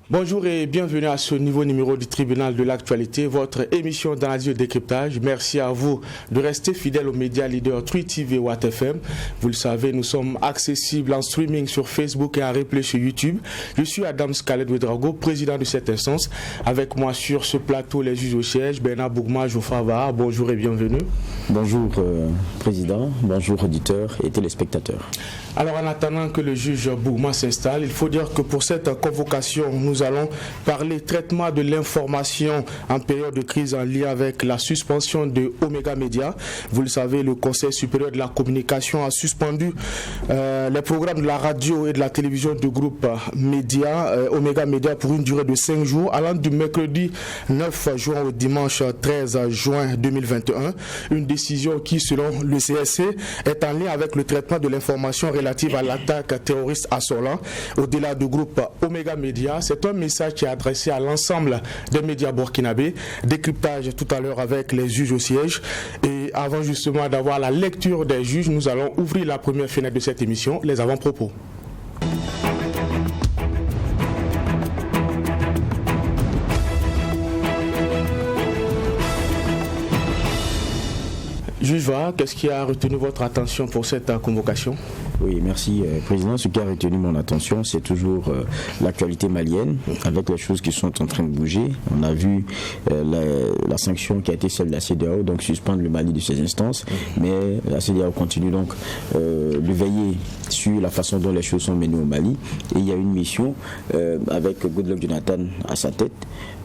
Bonjour et bienvenue à ce nouveau numéro du Tribunal de l'actualité, votre émission d'analyse et de décryptage. Merci à vous de rester fidèles aux médias leaders Trui TV et Watt FM. Vous le savez, nous sommes accessibles en streaming sur Facebook et en replay sur YouTube. Je suis Adam Scalet Ouedraogo, président de cette instance. Avec moi sur ce plateau, les juges au siège, Bernard Bougma, Jofava. Bonjour et bienvenue. Bonjour président, bonjour auditeurs et téléspectateurs. Alors en attendant que le juge Bougma s'installe, il faut dire que pour cette convocation, nous allons parler traitement de l'information en période de crise en lien avec la suspension de Omega Media. Vous le savez, le Conseil supérieur de la communication a suspendu les programmes de la radio et de la télévision du groupe Média, Omega Media, pour une durée de 5 jours, allant du mercredi 9 juin au dimanche 13 juin 2021. Une décision qui, selon le CSC, est en lien avec le traitement de l'information relative à l'attaque terroriste à Sorlan. Au-delà du groupe Omega Media, c'est un message qui est adressé à l'ensemble des médias burkinabés. Décryptage tout à l'heure avec les juges au siège. Et avant justement d'avoir la lecture des juges, nous allons ouvrir la première fenêtre de cette émission, les avant-propos. Juge Va, qu'est-ce qui a retenu votre attention pour cette convocation? Oui, merci président. Ce qui a retenu mon attention, c'est toujours l'actualité malienne, avec les choses qui sont en train de bouger. On a vu la sanction qui a été celle de la CEDEAO, donc suspendre le Mali de ses instances, mais la CEDEAO continue donc de veiller sur la façon dont les choses sont menées au Mali. Et il y a une mission avec Goodluck Jonathan à sa tête,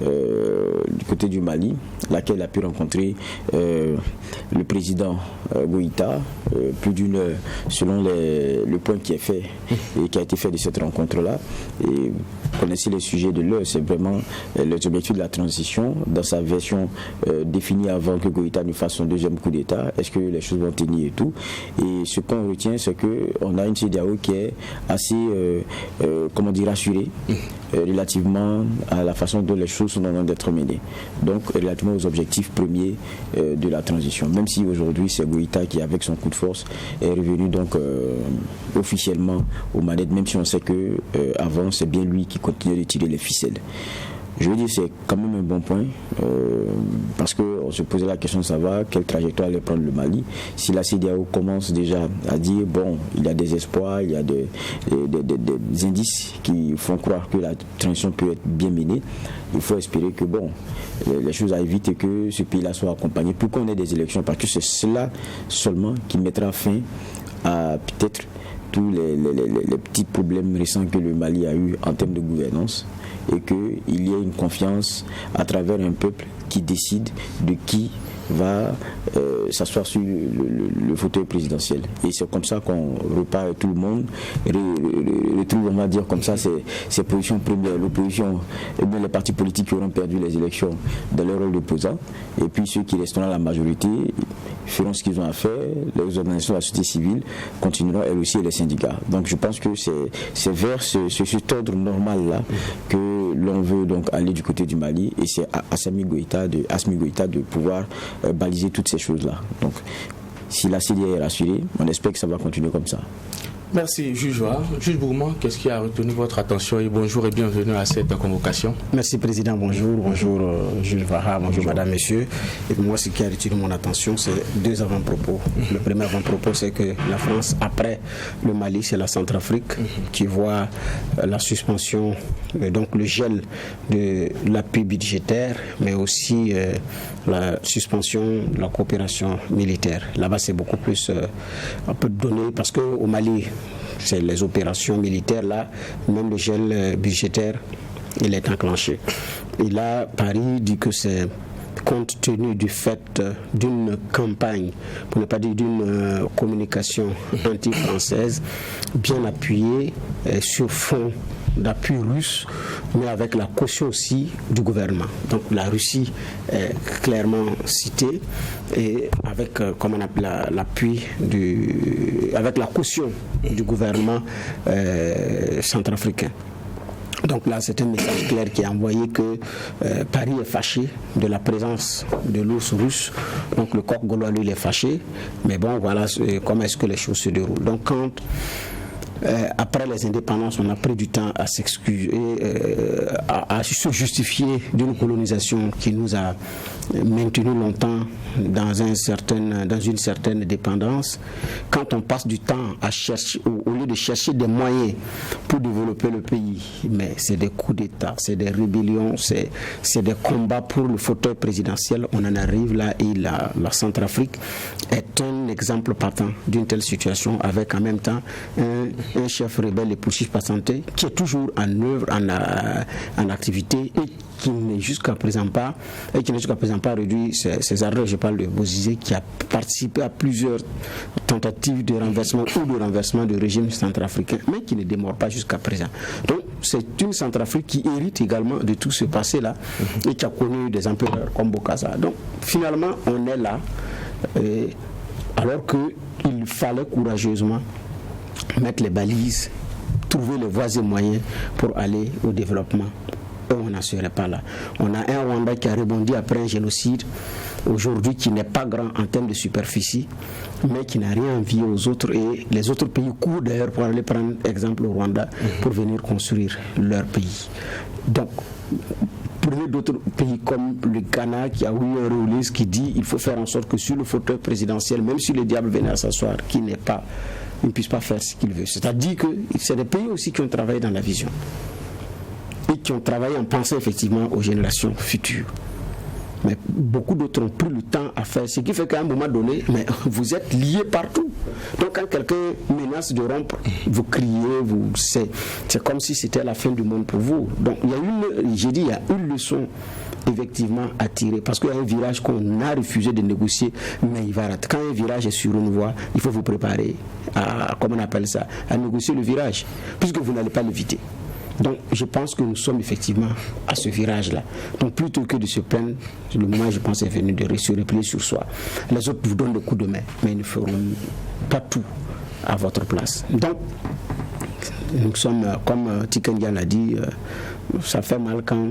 du côté du Mali, laquelle a pu rencontrer le président Goïta, plus d'une heure, selon le point qui est fait et qui a été fait de cette rencontre-là. Et vous connaissez les sujets de l'heure, c'est vraiment les objectifs de la transition dans sa version définie avant que Goïta ne fasse son deuxième coup d'État. Est-ce que les choses vont tenir et tout? Et ce qu'on retient, c'est qu'on a une CEDEAO qui est assez, rassurée relativement à la façon dont les choses sont en train d'être menées. Donc, relativement aux objectifs premiers de la transition. Même si aujourd'hui, c'est Goïta qui, avec son coup de force, est revenu donc officiellement aux manettes, même si on sait que avant, c'est bien lui qui continue de tirer les ficelles. Je veux dire, c'est quand même un bon point, parce qu'on se posait la question de savoir quelle trajectoire allait prendre le Mali. Si la CEDEAO commence déjà à dire, bon, il y a des espoirs, il y a des indices qui font croire que la transition peut être bien menée, il faut espérer que, bon, les choses aillent vite et que ce pays-là soit accompagné pour qu'on ait des élections, parce que c'est cela seulement qui mettra fin à peut-être tous les petits problèmes récents que le Mali a eu en termes de gouvernance, et qu'il y ait une confiance à travers un peuple qui décide de qui va s'asseoir sur le fauteuil présidentiel. Et c'est comme ça qu'on repart et tout le monde retrouve, on va dire comme ça, ses positions premières. L'opposition, les partis politiques qui auront perdu les élections dans leur rôle d'opposant, et puis ceux qui resteront à la majorité feront ce qu'ils ont à faire. Les organisations de la société civile continueront elles aussi, et les syndicats. Donc je pense que c'est vers cet ordre normal-là que l'on veut donc aller du côté du Mali, et c'est à Assimi Goïta de pouvoir baliser toutes ces choses-là. Donc, si la CEDEAO est rassurée, on espère que ça va continuer comme ça. Merci, Juge Var. Juge Bougma, qu'est-ce qui a retenu votre attention? Et bonjour et bienvenue à cette convocation. Merci, président. Bonjour, Juge Vara, bonjour, madame, messieurs. Et moi, ce qui a retenu mon attention, c'est deux avant-propos. Le premier avant-propos, c'est que la France, après le Mali, c'est la Centrafrique qui voit la suspension, donc le gel de l'appui budgétaire, mais aussi la suspension de la coopération militaire. Là-bas, c'est beaucoup plus un peu donné, parce qu'au Mali, c'est les opérations militaires, là, même le gel budgétaire, il est enclenché. Et là, Paris dit que c'est compte tenu du fait d'une campagne, pour ne pas dire d'une communication anti-française, bien appuyée sur fond d'appui russe, mais avec la caution aussi du gouvernement. Donc la Russie est clairement citée, et avec, comme on appelle, l'appui avec la caution du gouvernement centrafricain. Donc là, c'est un message clair qui est envoyé que Paris est fâché de la présence de l'ours russe. Donc le coq gaulois, lui, il est fâché. Mais bon, voilà comment est-ce que les choses se déroulent. Donc quand après les indépendances, on a pris du temps à s'excuser, à se justifier d'une colonisation qui nous a maintenu longtemps dans une certaine dépendance. Quand on passe du temps à chercher, au lieu de chercher des moyens pour développer le pays, mais c'est des coups d'État, c'est des rébellions, c'est des combats pour le fauteuil présidentiel, on en arrive là, et la Centrafrique est un exemple patent d'une telle situation, avec en même temps un chef rebelle, le Pouchis Passanté, qui est toujours en œuvre, en activité, et qui n'est jusqu'à présent pas réduit ses ardeurs. Je parle de Bozizé, qui a participé à plusieurs tentatives de renversement ou de renversement du régime centrafricain, mais qui ne démord pas jusqu'à présent. Donc c'est une Centrafrique qui hérite également de tout ce passé-là et qui a connu des empereurs comme Bokassa. Donc finalement on est là, alors qu'il fallait courageusement mettre les balises, trouver les voies et moyens pour aller au développement. On n'en serait pas là. On a un Rwanda qui a rebondi après un génocide, aujourd'hui qui n'est pas grand en termes de superficie, mais qui n'a rien envié aux autres, et les autres pays courent d'ailleurs pour aller prendre exemple au Rwanda pour venir construire leur pays. Donc prenez d'autres pays comme le Ghana, qui a eu un Roulis qui dit il faut faire en sorte que sur le fauteuil présidentiel, même si le diable venait à s'asseoir, qu'il ne puisse pas faire ce qu'il veut. C'est-à-dire que c'est des pays aussi qui ont travaillé dans la vision et qui ont travaillé en pensant effectivement aux générations futures. Mais beaucoup d'autres ont pris le temps à faire, ce qui fait qu'à un moment donné, mais vous êtes liés partout. Donc quand quelqu'un menace de rompre, vous criez, c'est comme si c'était la fin du monde pour vous. Donc il y a une leçon effectivement à tirer, parce qu'il y a un virage qu'on a refusé de négocier, mais il va rater. Quand un virage est sur une voie, il faut vous préparer à, comment on appelle ça, à négocier le virage, puisque vous n'allez pas l'éviter. Donc je pense que nous sommes effectivement à ce virage-là. Donc plutôt que de se plaindre, le moment, je pense, est venu de se replier sur soi. Les autres vous donnent le coup de main, mais ils ne feront pas tout à votre place. Donc nous sommes, comme Tikendian l'a dit, ça fait mal quand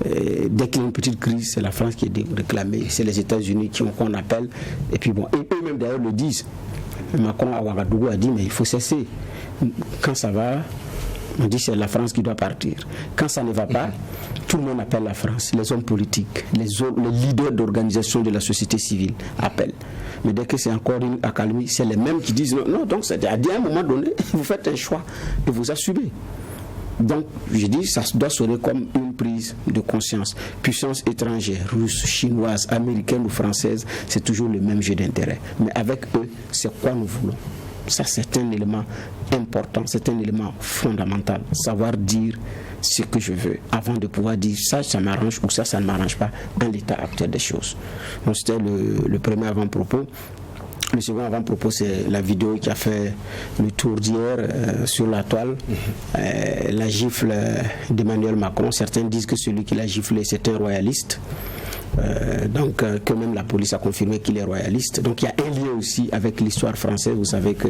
dès qu'il y a une petite crise, c'est la France qui est réclamée, c'est les États-Unis qu'on appelle, et puis bon, et eux-mêmes d'ailleurs le disent. Macron à Ouagadougou a dit mais il faut cesser. Quand ça va, on dit c'est la France qui doit partir. Quand ça ne va pas, tout le monde appelle la France. Les hommes politiques, les leaders d'organisation de la société civile appellent. Mais dès que c'est encore une accalmie, c'est les mêmes qui disent non. Non, donc à un moment donné, vous faites un choix et vous assumez. Donc, je dis, ça doit sonner comme une prise de conscience. Puissance étrangère, russe, chinoise, américaine ou française, c'est toujours le même jeu d'intérêt. Mais avec eux, c'est quoi nous voulons? Ça, c'est un élément important, c'est un élément fondamental. Savoir dire ce que je veux avant de pouvoir dire ça m'arrange ou ça ne m'arrange pas dans l'état actuel des choses. Donc, c'était le premier avant-propos. Le second avant-propos, c'est la vidéo qui a fait le tour d'hier sur la toile. La gifle d'Emmanuel Macron. Certains disent que celui qui l'a giflé, c'est un royaliste. Donc que même la police a confirmé qu'il est royaliste. Donc il y a un lien aussi avec l'histoire française. Vous savez que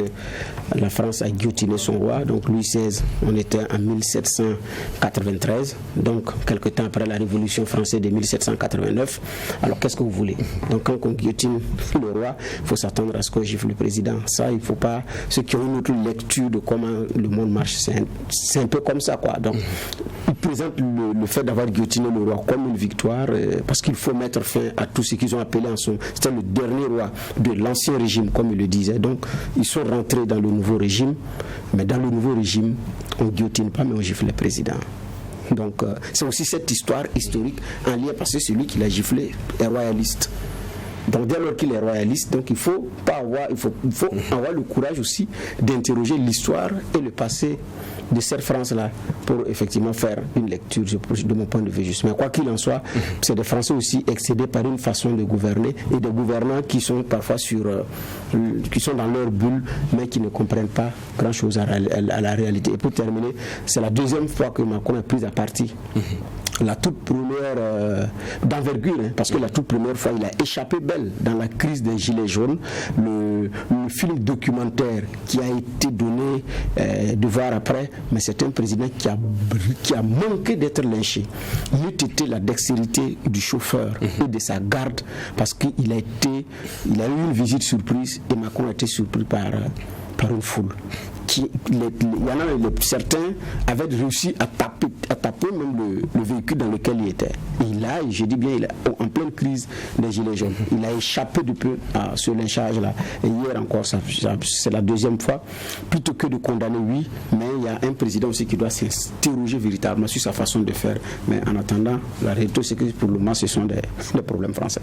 la France a guillotiné son roi, donc Louis XVI, on était en 1793, donc quelque temps après la Révolution française de 1789. Alors qu'est-ce que vous voulez? Donc quand on guillotine le roi, il faut s'attendre à ce qu'on gifle le président. Ça, il ne faut pas... Ceux qui ont une autre lecture de comment le monde marche, c'est un peu comme ça, quoi. Donc ils présentent le fait d'avoir guillotiné le roi comme une victoire, parce qu'il faut mettre fin à tout ce qu'ils ont appelé en son... C'était le dernier roi de l'ancien régime, comme ils le disaient. Donc, ils sont rentrés dans le nouveau régime, mais dans le nouveau régime, on ne guillotine pas, mais on gifle le président. Donc, c'est aussi cette histoire historique en lien, parce que celui qui l'a giflé est royaliste. Donc, dès lors qu'il est royaliste, donc il faut avoir le courage aussi d'interroger l'histoire et le passé de cette France-là pour effectivement faire une lecture de mon point de vue juste. Mais quoi qu'il en soit, c'est des Français aussi excédés par une façon de gouverner et des gouvernants qui sont parfois qui sont dans leur bulle, mais qui ne comprennent pas grand-chose à la réalité. Et pour terminer, c'est la deuxième fois que Macron est pris à partie. La toute première d'envergure, parce que la toute première fois il a échappé belle dans la crise des gilets jaunes. Le film documentaire qui a été donné de voir après, mais c'est un président qui a manqué d'être lynché. Il a été la dextérité du chauffeur et de sa garde, parce qu'il a eu une visite surprise et Macron a été surpris par une foule il y en a certains avaient réussi à taper même le véhicule dans lequel il était. Je dis bien, il est en pleine crise des gilets jaunes. Il a échappé de peu à ce lynchage-là. Et hier encore, c'est la deuxième fois. Plutôt que de condamner, oui, mais il y a un président aussi qui doit s'interroger véritablement sur sa façon de faire. Mais en attendant, la réalité, c'est que pour le moment, ce sont des problèmes français.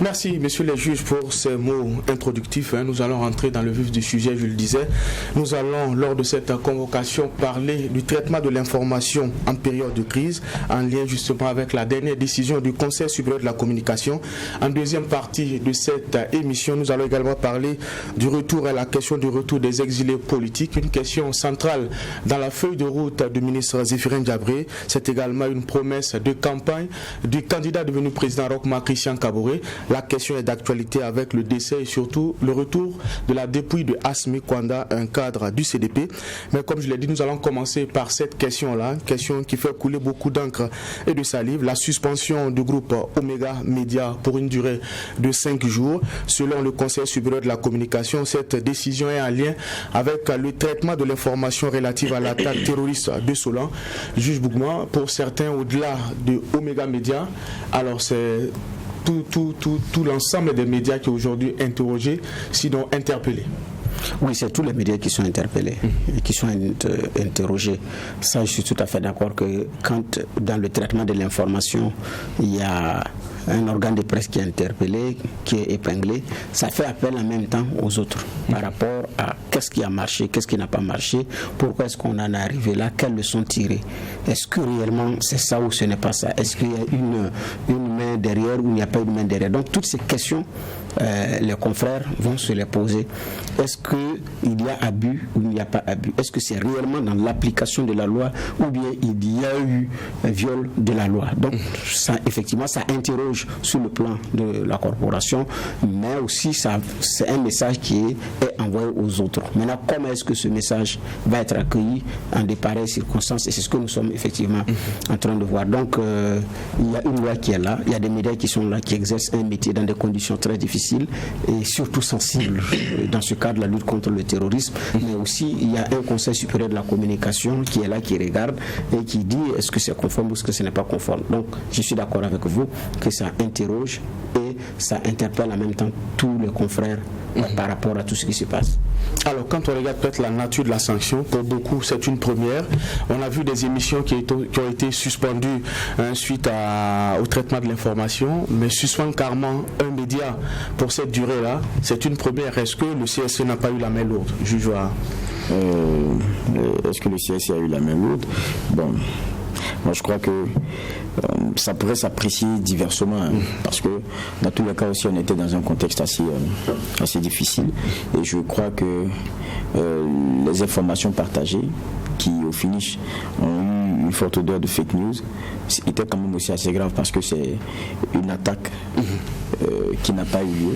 Merci, messieurs les juges, pour ces mots introductifs. Nous allons rentrer dans le vif du sujet, je le disais. Nous allons, lors de cette convocation, parler du traitement de l'information en période de crise, en lien justement avec la dernière décision du Conseil supérieur de la communication. En deuxième partie de cette émission, nous allons également parler du retour à la question du retour des exilés politiques, une question centrale dans la feuille de route du ministre Zéphirin Diabré. C'est également une promesse de campagne du candidat devenu président Roch-Marc Christian Kaboré. La question est d'actualité avec le décès et surtout le retour de la dépouille de Assimi Kwanda, un cadre du CDP. Mais comme je l'ai dit, nous allons commencer par cette question-là, question qui fait couler beaucoup d'encre et de salive, la suspension du groupe Omega Media pour une durée de 5 jours. Selon le Conseil supérieur de la communication, cette décision est en lien avec le traitement de l'information relative à l'attaque terroriste de Solan. Juge Bougma, pour certains, au-delà de Omega Media, alors c'est tout l'ensemble des médias qui est aujourd'hui interrogé, sinon interpellé. Oui, c'est tous les médias qui sont interpellés et qui sont interrogés. Ça, je suis tout à fait d'accord que quand dans le traitement de l'information, il y a un organe de presse qui est interpellé, qui est épinglé, ça fait appel en même temps aux autres par rapport à qu'est-ce qui a marché, qu'est-ce qui n'a pas marché, pourquoi est-ce qu'on en est arrivé là, quelles leçons tirer. Est-ce que réellement c'est ça ou ce n'est pas ça? Est-ce qu'il y a une main derrière ou il n'y a pas une main derrière? Donc toutes ces questions, les confrères vont se les poser. Est-ce qu'il y a abus ou il n'y a pas abus? Est-ce que c'est réellement dans l'application de la loi ou bien il y a eu un viol de la loi? Donc ça, effectivement, ça interroge sur le plan de la corporation, mais aussi c'est un message qui est envoyé aux autres. Maintenant, comment est-ce que ce message va être accueilli en de pareilles circonstances? Et c'est ce que nous sommes effectivement en train de voir. Donc il y a une loi qui est là, il y a des médias qui sont là, qui exercent un métier dans des conditions très difficiles et surtout sensibles dans ce cadre de la lutte contre le terrorisme, mais aussi il y a un Conseil supérieur de la communication qui est là, qui regarde et qui dit est-ce que c'est conforme ou est-ce que ce n'est pas conforme. Donc je suis d'accord avec vous que ça interroge et ça interpelle en même temps tous les confrères par rapport à tout ce qui se passe. Alors quand on regarde peut-être la nature de la sanction, pour beaucoup c'est une première. On a vu des émissions qui ont été suspendues suite au traitement de l'information, mais suspendre carrément un média pour cette durée-là, c'est une première. Est-ce que le CSE n'a pas eu la main lourde, juge? Est-ce que le CSE a eu la main lourde? Bon, moi je crois que ça pourrait s'apprécier diversement, parce que dans tous les cas aussi on était dans un contexte assez difficile, et je crois que les informations partagées qui au finish ont eu une forte odeur de fake news étaient quand même aussi assez grave, parce que c'est une attaque qui n'a pas eu lieu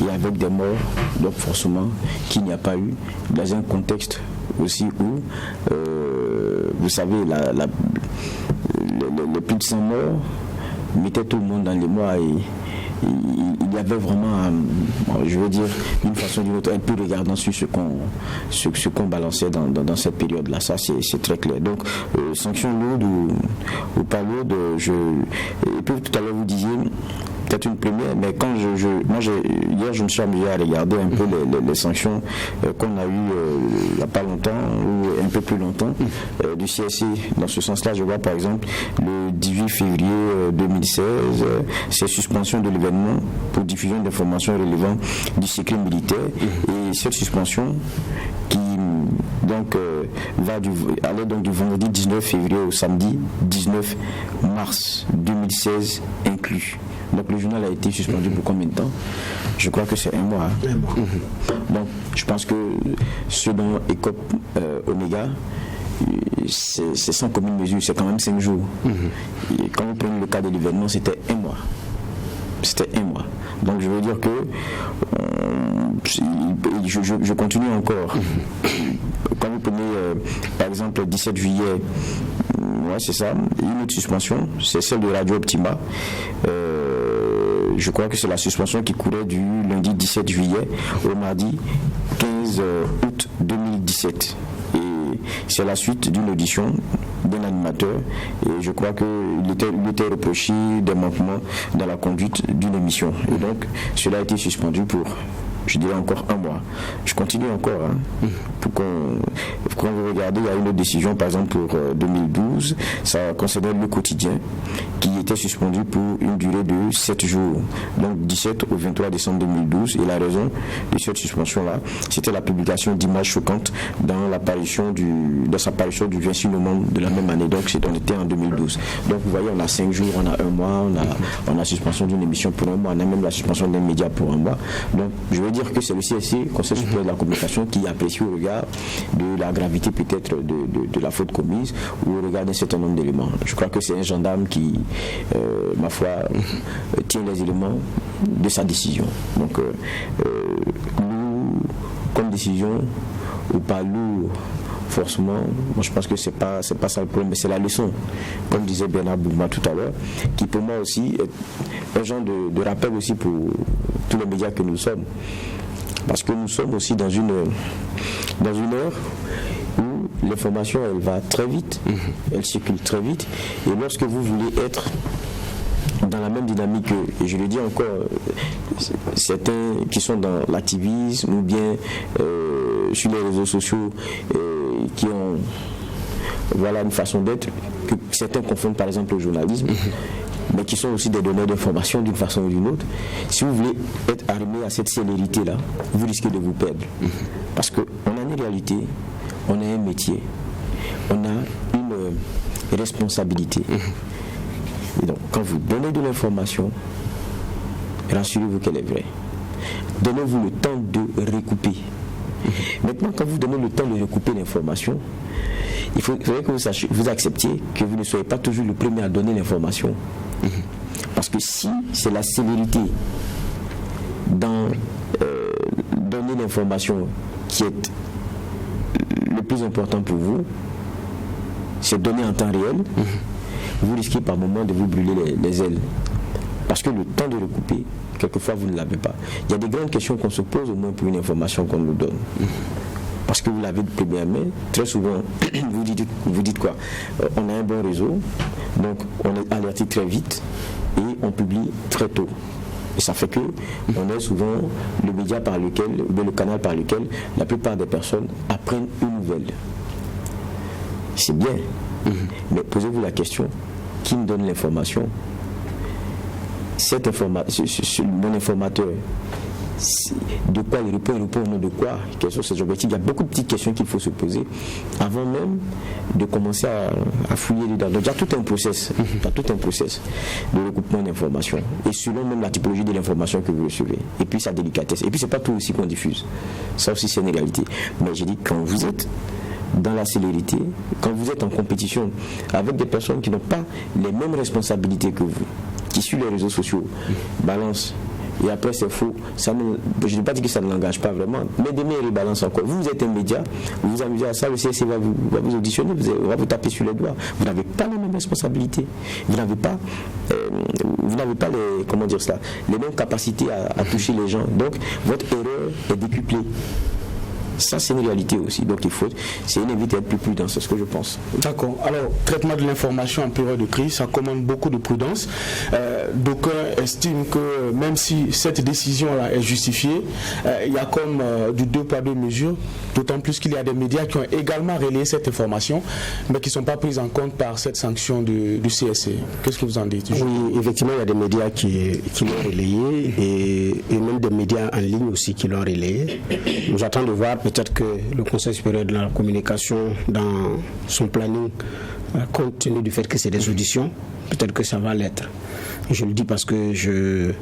et avec des morts, donc forcément qu'il n'y a pas eu, dans un contexte aussi où vous savez les plus de 100 morts mettaient tout le monde dans les mois, et il y avait vraiment, je veux dire, d'une façon ou d'une autre, un peu regardant sur ce qu'on balançait dans cette période-là. Ça, c'est très clair. Donc, sanctions lourdes ou pas lourdes, et puis tout à l'heure vous disiez, peut-être une première, mais quand hier je me suis amusé à regarder un peu les sanctions qu'on a eues il n'y a pas longtemps ou un peu plus longtemps du CSE. Dans ce sens-là, je vois par exemple le 18 février 2016, c'est suspension de l'événement pour diffusion d'informations relevant du secret militaire, et cette suspension qui donc va aller donc du vendredi 19 février au samedi 19 mars 2016 inclus. Donc le journal a été suspendu pour combien de temps? Je crois que c'est un mois. Donc je pense que ce dont écope Omega, c'est sans commune mesure, c'est quand même 5 jours. Et quand vous prenez le cas de l'événement, c'était un mois. Donc je veux dire que je continue encore. Quand vous prenez par exemple le 17 juillet, c'est ça, une autre suspension, c'est celle de Radio Optima. Je crois que c'est la suspension qui courait du lundi 17 juillet au mardi 15 16 août 2017. Et c'est la suite d'une audition d'un animateur. Et je crois qu'il était reproché des manquements dans la conduite d'une émission. Et donc, cela a été suspendu pour, je dirais, encore 1 mois. Je continue encore. Pour quand vous regardez, il y a une autre décision, par exemple pour 2012, ça concernait Le Quotidien, qui était suspendu pour une durée de 7 jours, donc 17 au 23 décembre 2012. Et la raison de cette suspension-là, c'était la publication d'images choquantes dans sa parution du 26 novembre de la même année. Donc on était en 2012. Donc vous voyez, on a 5 jours, on a 1 mois, on a suspension d'une émission pour 1 mois, on a même la suspension d'un média pour 1 mois. Donc je veux dire que c'est le CSC, Conseil supérieur de la communication, qui apprécie au regard de la gravité peut-être de la faute commise ou au regard d'un certain nombre d'éléments. Je crois que c'est un gendarme qui, ma foi, tient les éléments de sa décision. Donc, lourd comme décision ou pas lourd, forcément, moi je pense que c'est pas ça le problème, mais c'est la leçon, comme disait Bernard Bougma tout à l'heure, qui pour moi aussi est un genre de rappel aussi pour tous les médias que nous sommes. Parce que nous sommes aussi dans une heure où l'information elle va très vite, elle circule très vite, et lorsque vous voulez être dans la même dynamique, et je le dis encore, certains qui sont dans l'activisme ou bien sur les réseaux sociaux qui ont une façon d'être que certains confondent par exemple au journalisme, mais qui sont aussi des donneurs d'informations d'une façon ou d'une autre. Si vous voulez être armé à cette célérité-là, vous risquez de vous perdre. Parce qu'on a une réalité, on a un métier, on a une responsabilité. Et donc, quand vous donnez de l'information, rassurez-vous qu'elle est vraie. Donnez-vous le temps de recouper. Maintenant, quand vous donnez le temps de recouper l'information, il faudrait que vous acceptiez que vous ne soyez pas toujours le premier à donner l'information. Parce que si c'est la célérité dans donner l'information qui est le plus important pour vous, c'est donner en temps réel, vous risquez par moment de vous brûler les ailes. Parce que le temps de recouper, quelquefois vous ne l'avez pas. Il y a des grandes questions qu'on se pose au moins pour une information qu'on nous donne. Parce que vous l'avez de première main, très souvent, vous dites quoi? On a un bon réseau, donc on est alerté très vite et on publie très tôt. Et ça fait que on est souvent le média par lequel, ou le canal par lequel la plupart des personnes apprennent une nouvelle. C'est bien, mais posez-vous la question, qui me donne l'information? Mon informateur, de quoi il répond au nom de quoi? Quels sont ses objectifs? Il y a beaucoup de petites questions qu'il faut se poser avant même de commencer à fouiller dedans. Donc il y a tout un process, de recoupement d'informations et selon même la typologie de l'information que vous recevez et puis sa délicatesse. Et puis c'est pas tout aussi qu'on diffuse. Ça aussi c'est une réalité. Mais j'ai dit, quand vous êtes dans la célérité, quand vous êtes en compétition avec des personnes qui n'ont pas les mêmes responsabilités que vous, qui sur les réseaux sociaux balancent et après c'est faux, je ne vais pas dire que ça ne l'engage pas vraiment, mais demain il rebalance encore. Vous êtes un média, vous vous amusez à ça, le CSC va vous auditionner, va vous taper sur les doigts. Vous n'avez pas les mêmes responsabilités, vous n'avez pas les mêmes capacités à toucher les gens. Donc votre erreur est décuplée. Ça, c'est une réalité aussi. Donc, c'est inévitable d'être plus prudent, c'est ce que je pense. D'accord. Alors, traitement de l'information en période de crise, ça commande beaucoup de prudence. D'aucuns estiment que même si cette décision-là est justifiée, il y a comme du 2 poids 2 mesures, d'autant plus qu'il y a des médias qui ont également relayé cette information, mais qui ne sont pas prises en compte par cette sanction du CSC. Qu'est-ce que vous en dites? Oui, effectivement, il y a des médias qui l'ont relayé et même des médias en ligne aussi qui l'ont relayé. Nous attendons de voir peut-être que le Conseil supérieur de la communication, dans son planning, compte tenu du fait que c'est des auditions, peut-être que ça va l'être. Je le dis parce que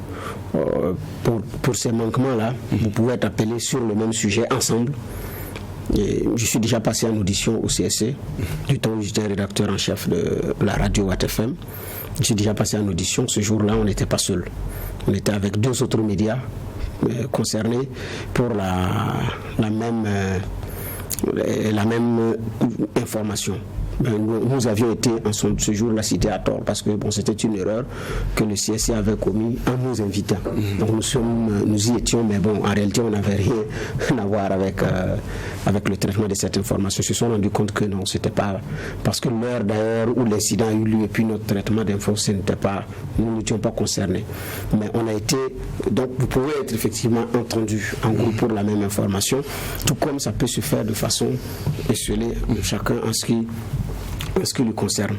pour ces manquements-là, vous pouvez être appelés sur le même sujet ensemble. Et je suis déjà passé en audition au CSC, du temps où j'étais rédacteur en chef de la radio Watt FM. Je suis déjà passé en audition. Ce jour-là, on n'était pas seul. On était avec 2 autres médias concernés pour la même information. nous avions été en ce jour-là cités à tort parce que c'était une erreur que le CSC avait commis en nous invitant. Donc nous y étions, mais bon, en réalité, on n'avait rien à voir avec le traitement de cette information. Ils se sont rendus compte que non, c'était pas parce que l'heure d'ailleurs où l'incident a eu lieu et puis notre traitement d'infos, nous n'étions pas concernés. Mais on a été, donc vous pouvez être effectivement entendu en groupe pour la même information, tout comme ça peut se faire de façon esselée, chacun en ce qui lui concerne.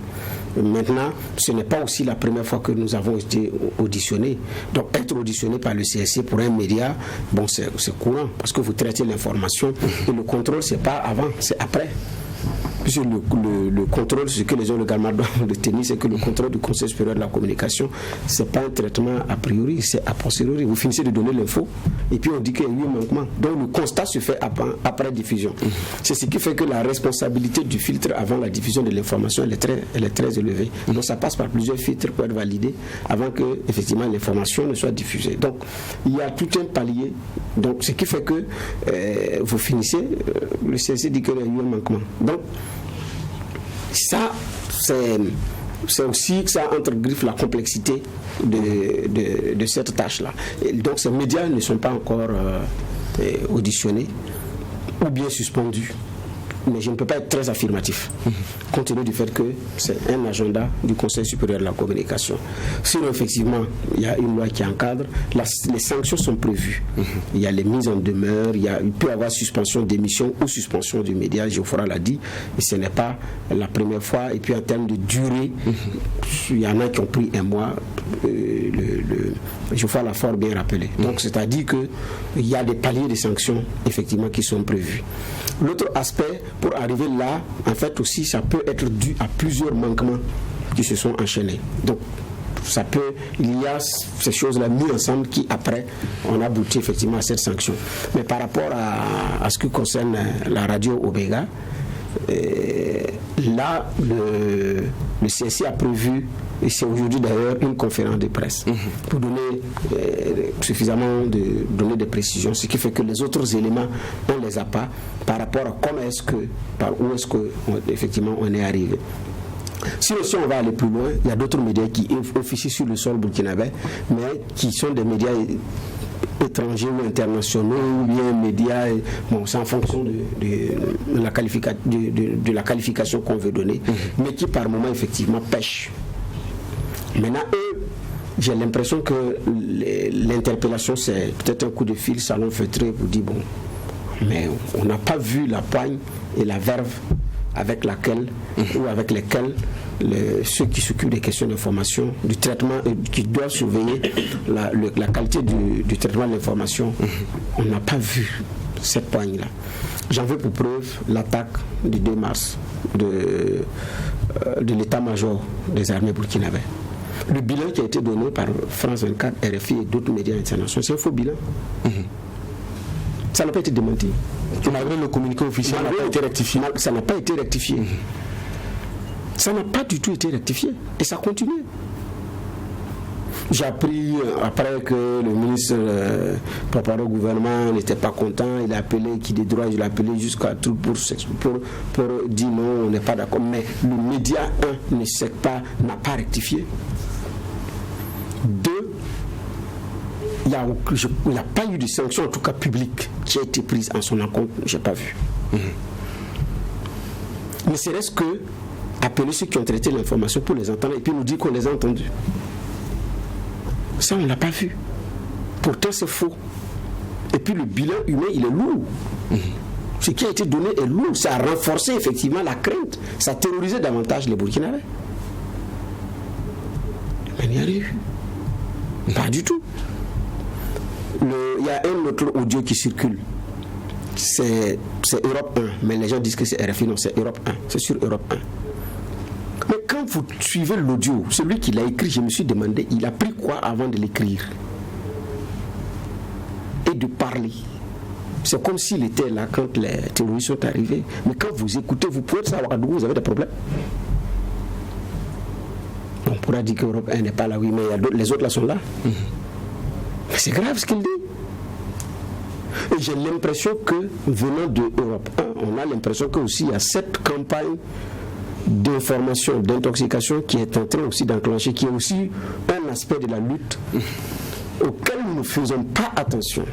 Maintenant, ce n'est pas aussi la première fois que nous avons été auditionnés. Donc, être auditionné par le CSC pour un média, bon, c'est courant, parce que vous traitez l'information et le contrôle, c'est pas avant, c'est après. Puisque le contrôle, ce que les gens légalement doivent tenir, c'est que le contrôle du Conseil supérieur de la communication, c'est pas un traitement a priori, c'est a posteriori. Vous finissez de donner l'info et puis on dit qu'il y a eu un manquement. Donc le constat se fait après diffusion. C'est ce qui fait que la responsabilité du filtre avant la diffusion de l'information, elle est très élevée. Donc ça passe par plusieurs filtres pour être validé avant que effectivement l'information ne soit diffusée. Donc il y a tout un palier. Donc ce qui fait que vous finissez, le CSC dit qu'il y a eu un manquement. Donc ça, c'est aussi que ça entregriffes la complexité de cette tâche-là. Et donc ces médias ne sont pas encore auditionnés ou bien suspendus. Mais je ne peux pas être très affirmatif, compte tenu du fait que c'est un agenda du Conseil supérieur de la communication. Sinon, effectivement, il y a une loi qui encadre, les sanctions sont prévues. Il y a les mises en demeure, il peut y avoir suspension d'émission ou suspension du média, Geoffroy l'a dit, et ce n'est pas la première fois. Et puis en termes de durée, il y en a qui ont pris un mois, Geoffroy l'a fort bien rappelé. Donc c'est-à-dire qu'il y a des paliers de sanctions, effectivement, qui sont prévus. L'autre aspect, pour arriver là, en fait aussi, ça peut être dû à plusieurs manquements qui se sont enchaînés. Donc, il y a ces choses-là mises ensemble qui, après, on aboutit effectivement à cette sanction. Mais par rapport à ce qui concerne la radio Omega, là, le CSC a prévu, et c'est aujourd'hui d'ailleurs, une conférence de presse pour donner suffisamment de donner des précisions, ce qui fait que les autres éléments, on ne les a pas par rapport à par où est-ce que effectivement on est arrivé. Si on va aller plus loin, il y a d'autres médias qui officient sur le sol burkinabé, mais qui sont des médias étrangers ou internationaux, ou bien médias, bon, c'est en fonction de la qualification qu'on veut donner, mais qui par moment effectivement pêchent. Maintenant, eux, j'ai l'impression que l'interpellation, c'est peut-être un coup de fil salon feutré pour dire bon, mais on n'a pas vu la poigne et la verve avec laquelle ou avec lesquelles ceux qui s'occupent des questions d'information, du traitement, qui doivent surveiller la qualité du traitement de l'information, on n'a pas vu cette poigne-là. J'en veux pour preuve l'attaque du 2 mars de l'état-major des armées burkinabé. Le bilan qui a été donné par France 24, RFI et d'autres médias internationaux, c'est un faux bilan. Ça n'a pas été démenti. Malgré le communiqué officiel, ça n'a pas été rectifié. Ça n'a pas été rectifié. Ça n'a pas du tout été rectifié. Et ça continue. J'ai appris après que le ministre préparé au gouvernement n'était pas content. Il a appelé qui des droits, il a appelé jusqu'à tout pour dire non, on n'est pas d'accord. Mais le média, n'a pas rectifié. 2, il n'y a pas eu de sanction, en tout cas publique, qui a été prise en son encontre. Je n'ai pas vu. Ne serait-ce que appeler ceux qui ont traité l'information pour les entendre et puis nous dire qu'on les a entendus. Ça, on ne l'a pas vu. Pourtant, c'est faux. Et puis le bilan humain, il est lourd. Ce qui a été donné est lourd. Ça a renforcé effectivement la crainte. Ça a terrorisé davantage les Burkinabés. Mais il n'y a rien eu. Pas du tout. Il y a un autre audio qui circule. C'est Europe 1. Mais les gens disent que c'est RFI. Non, c'est Europe 1. C'est sur Europe 1. Mais quand vous suivez l'audio, celui qui l'a écrit, je me suis demandé, il a pris quoi avant de l'écrire et de parler. C'est comme s'il était là quand les terroristes sont arrivés. Mais quand vous écoutez, vous pouvez savoir d'où vous avez des problèmes. On pourra dire qu'Europe 1 n'est pas là, oui, mais les autres là sont là. Mais c'est grave ce qu'il dit. Et j'ai l'impression que, venant de Europe 1, on a l'impression qu'aussi il y a cette campagne d'information, d'intoxication qui est en train aussi d'enclencher, qui est aussi un aspect de la lutte auquel nous ne faisons pas attention.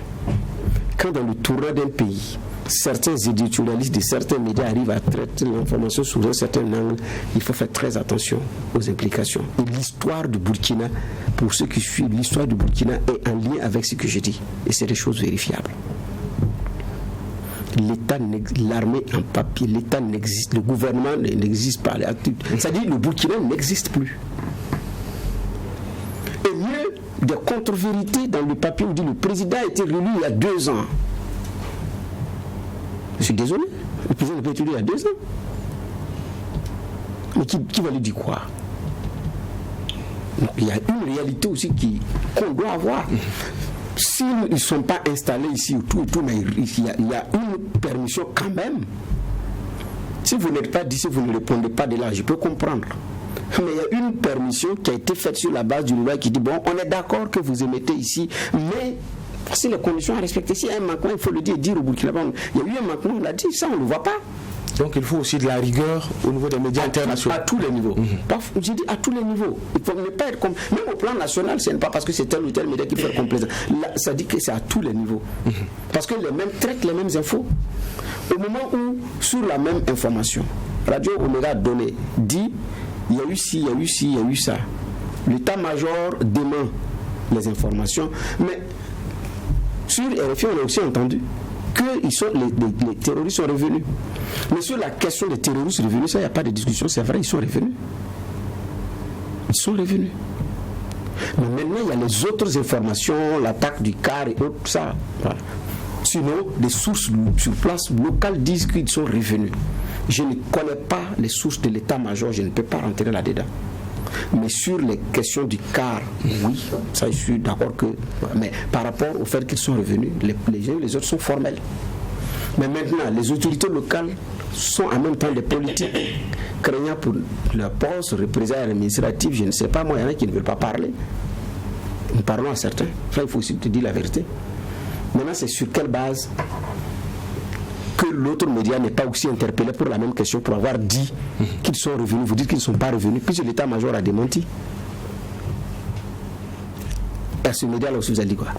Quand dans le tournant d'un pays, certains éditorialistes de certains médias arrivent à traiter l'information sous un certain angle, il faut faire très attention aux implications. Et l'histoire du Burkina, pour ceux qui suivent, l'histoire du Burkina est en lien avec ce que je dis. Et c'est des choses vérifiables. L'État, l'armée en papier, l'État n'existe, le gouvernement n'existe pas. C'est-à-dire que le Burkina n'existe plus. Et mieux, des contre-vérités dans le papier où dit le président a été réélu il y a 2 ans. Je suis désolé, le président n'a pas été élu il y a 2 ans. Mais qui va lui dire quoi? Donc, il y a une réalité aussi qu'on doit avoir. S'ils ne sont pas installés ici, tout, mais il y a une permission quand même. Si vous n'êtes pas d'ici, vous ne répondez pas de là, je peux comprendre. Mais il y a une permission qui a été faite sur la base d'une loi qui dit, bon, on est d'accord que vous émettez ici, mais si les conditions à respecter, s'il y a un manquement, il faut le dire au Burkina Faso. Il y a eu un manquement, on l'a dit, ça on ne le voit pas. Donc il faut aussi de la rigueur au niveau des médias internationaux. À tous les niveaux. J'ai dit à tous les niveaux. Il faut ne pas être même au plan national, ce n'est pas parce que c'est tel ou tel média qui fait complaisance. Ça dit que c'est à tous les niveaux. Parce que les mêmes traitent les mêmes infos. Au moment où, sur la même information, Radio Omega donné, dit il y a eu ci, il y a eu ci, il y a eu ça. L'état-major dément les informations. Mais sur RFI, on a aussi entendu que les terroristes sont revenus. Mais sur la question des terroristes revenus, ça, il n'y a pas de discussion, c'est vrai, ils sont revenus. Ils sont revenus. Mais maintenant, il y a les autres informations, l'attaque du car et autres, ça. Voilà. Sinon, des sources sur place locales disent qu'ils sont revenus. Je ne connais pas les sources de l'état-major, je ne peux pas rentrer là-dedans. Mais sur les questions du car, oui, ça je suis d'accord que... Mais par rapport au fait qu'ils sont revenus, les autres sont formels. Mais maintenant, les autorités locales sont en même temps des politiques, craignant pour leur poste, représailles administratives, je ne sais pas, moi, il y en a qui ne veulent pas parler. Nous parlons à certains. Là, il faut aussi te dire la vérité. Maintenant, c'est sur quelle base que l'autre média n'est pas aussi interpellé pour la même question, pour avoir dit qu'ils sont revenus. Vous dites qu'ils ne sont pas revenus, puisque l'état-major a démenti. Et à ce média-là aussi, vous avez dit quoi?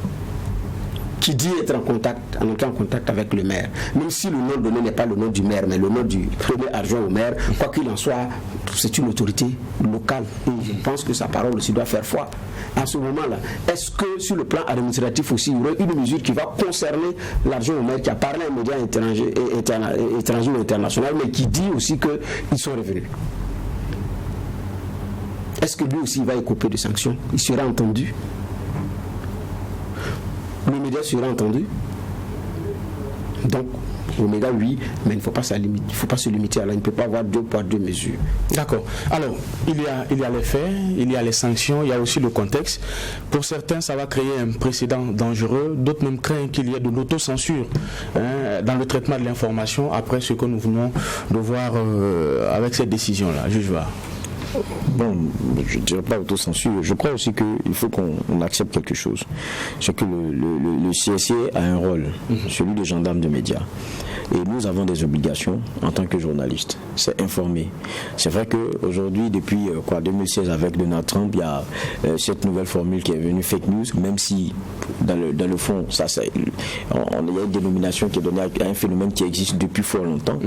Qui dit être en contact avec le maire, même si le nom donné n'est pas le nom du maire, mais le nom du premier adjoint au maire, quoi qu'il en soit, c'est une autorité locale. Et je pense que sa parole aussi doit faire foi. À ce moment-là, est-ce que sur le plan administratif aussi, il y aurait une mesure qui va concerner l'adjoint au maire qui a parlé à un média étranger ou international, mais qui dit aussi qu'ils sont revenus? Est-ce que lui aussi il va écoper de sanctions? Il sera entendu? Le média sera entendu. Donc, Omega, oui, mais il ne faut pas se limiter à là. Il ne peut pas avoir 2 poids, 2 mesures. D'accord. Alors, il y a les faits, il y a les sanctions, il y a aussi le contexte. Pour certains, ça va créer un précédent dangereux. D'autres même craignent qu'il y ait de l'autocensure dans le traitement de l'information après ce que nous venons de voir avec cette décision-là. Juge Var. Bon, je ne dirais pas autocensure. Je crois aussi qu'il faut qu'on accepte quelque chose. C'est que le CSC a un rôle, celui de gendarme de médias. Et nous avons des obligations en tant que journalistes. C'est informer. C'est vrai qu'aujourd'hui, depuis 2016, avec Donald Trump, il y a cette nouvelle formule qui est venue, fake news, même si dans le fond, il y a une dénomination qui est donnée à un phénomène qui existe depuis fort longtemps.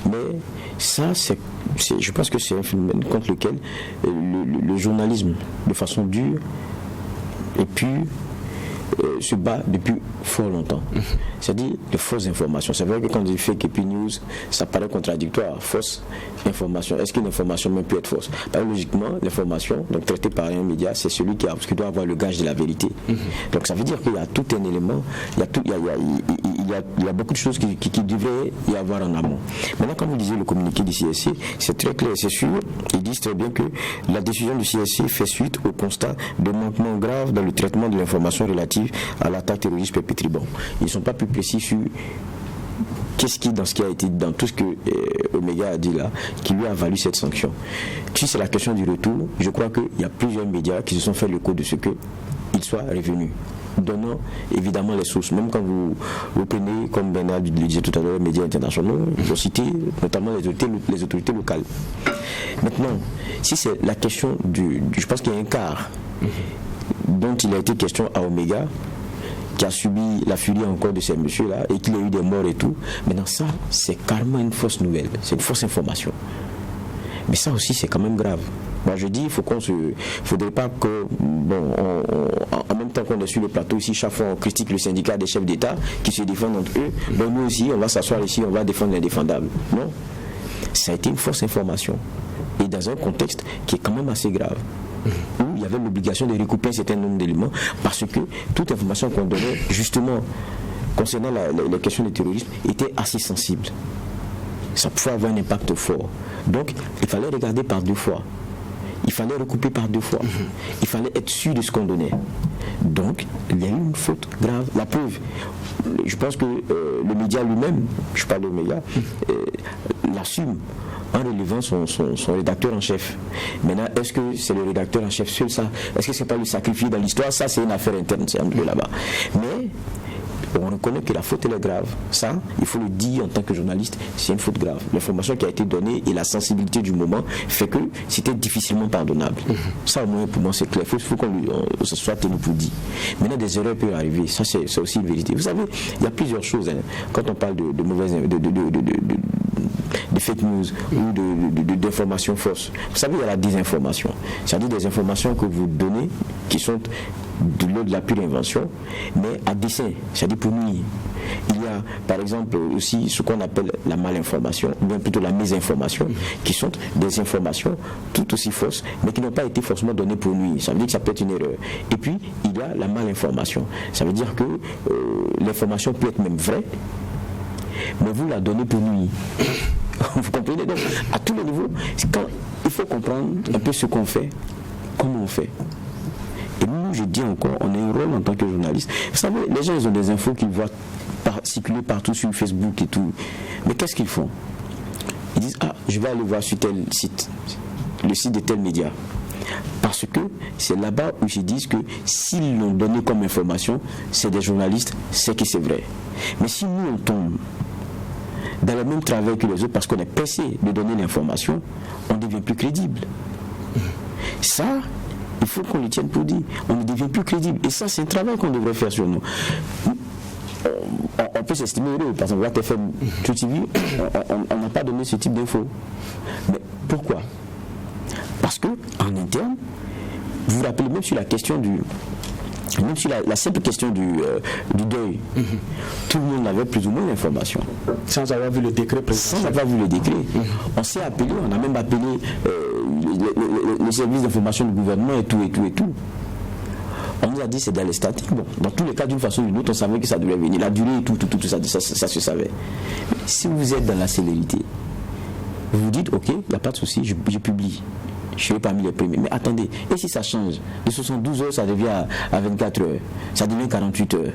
Mais ça, je pense que c'est un phénomène contre lequel le journalisme, de façon dure, et puis se bat depuis fort longtemps. C'est-à-dire de fausses informations. C'est vrai que quand on dit fake news, ça paraît contradictoire. Fausse information. Est-ce qu'une information même peut être fausse? Logiquement, l'information, donc traitée par un média, c'est celui qui doit avoir le gage de la vérité. Donc ça veut dire qu'il y a tout un élément, il y a beaucoup de choses qui devraient y avoir en amont. Maintenant, comme vous disiez, le communiqué du CSC, c'est très clair, c'est sûr. Ils disent très bien que la décision du CSC fait suite au constat de manquements graves dans le traitement de l'information relative à l'attaque terroriste perpétrée. Bon, ils ne sont pas plus précis sur dans ce qui a été dans tout ce que Omega a dit là, qui lui a valu cette sanction. Si c'est la question du retour, je crois qu'il y a plusieurs médias qui se sont fait le coup de ce qu'il soit revenu. donnant évidemment les sources. Même quand vous prenez, comme Bernard le disait tout à l'heure, les médias internationaux, ils ont cité notamment les autorités locales. Maintenant, si c'est la question je pense qu'il y a un quart dont il a été question à Omega, qui a subi la furie encore de ces messieurs-là et qu'il y a eu des morts et tout. Maintenant, ça, c'est carrément une fausse nouvelle, c'est une fausse information. Mais ça aussi, c'est quand même grave. Moi, je dis, faudrait pas que, en même temps qu'on est sur le plateau ici, chaque fois on critique le syndicat des chefs d'État qui se défendent entre eux, donc nous aussi, on va s'asseoir ici, on va défendre l'indéfendable. Non, ça a été une fausse information. Et dans un contexte qui est quand même assez grave, où il y avait l'obligation de recouper un certain nombre d'éléments, parce que toute information qu'on donnait, justement, concernant les questions de terrorisme, était assez sensible. Ça pouvait avoir un impact fort. Donc, il fallait regarder par deux fois. Il fallait recouper par deux fois. Il fallait être sûr de ce qu'on donnait. Donc, il y a eu une faute grave. La preuve, je pense que le média lui-même, je parle de média, l'assume en relevant son rédacteur en chef. Maintenant, est-ce que c'est le rédacteur en chef seul, ça? Est-ce que c'est pas le sacrifié dans l'histoire? Ça, c'est une affaire interne, c'est un peu là-bas. Mais on reconnaît que la faute elle est grave. Ça, il faut le dire en tant que journaliste, c'est une faute grave. L'information qui a été donnée et la sensibilité du moment fait que c'était difficilement pardonnable. Ça, au moins, pour moi, c'est clair. Il faut qu'on se soit tenu pour dit. Maintenant, des erreurs peuvent arriver. Ça, c'est aussi une vérité. Vous savez, il y a plusieurs choses. Quand on parle de mauvaises, de fake news ou d'informations fausses. Vous savez, il y a la désinformation. C'est-à-dire des informations que vous donnez qui sont de l'ordre de la pure invention, mais à dessein, c'est-à-dire pour nuire. Il y a, par exemple, aussi ce qu'on appelle la malinformation, ou bien plutôt la mésinformation, qui sont des informations tout aussi fausses, mais qui n'ont pas été forcément données pour nuire. Ça veut dire que ça peut être une erreur. Et puis, il y a la malinformation. Ça veut dire que l'information peut être même vraie, mais vous la donnez pour nuire. Vous comprenez? Donc, à tous les niveaux, il faut comprendre un peu ce qu'on fait, comment on fait. Et nous, je dis encore, on a un rôle en tant que journaliste. Vous savez, les gens, ils ont des infos qu'ils voient circuler partout sur Facebook et tout. Mais qu'est-ce qu'ils font? Ils disent, je vais aller voir sur tel site, le site de tel média. Parce que c'est là-bas où ils disent que s'ils l'ont donné comme information, c'est des journalistes, c'est que c'est vrai. Mais si nous, on tombe dans le même travail que les autres parce qu'on est pressé de donner l'information, on ne devient plus crédible. Ça, il faut qu'on le tienne pour dire. On ne devient plus crédible. Et ça, c'est un travail qu'on devrait faire sur nous. On peut s'estimer heureux. Par exemple, WATFM, TV, on n'a pas donné ce type d'infos. Mais pourquoi? Parce qu'en interne, vous vous rappelez même sur la question même sur la simple question du deuil, tout le monde avait plus ou moins l'information. Sans avoir vu le décret président. Sans avoir vu le décret. On s'est appelé, on a même appelé les services d'information du gouvernement et tout. On nous a dit c'est dans les statistiques. Bon, dans tous les cas, d'une façon ou d'une autre, on savait que ça devait venir. La durée et tout ça se savait. Mais si vous êtes dans la célérité, vous vous dites, ok, il n'y a pas de souci, je publie. Je suis parmi les premiers. Mais attendez, et si ça change? De 72 heures, ça devient à 24 heures. Ça devient 48 heures.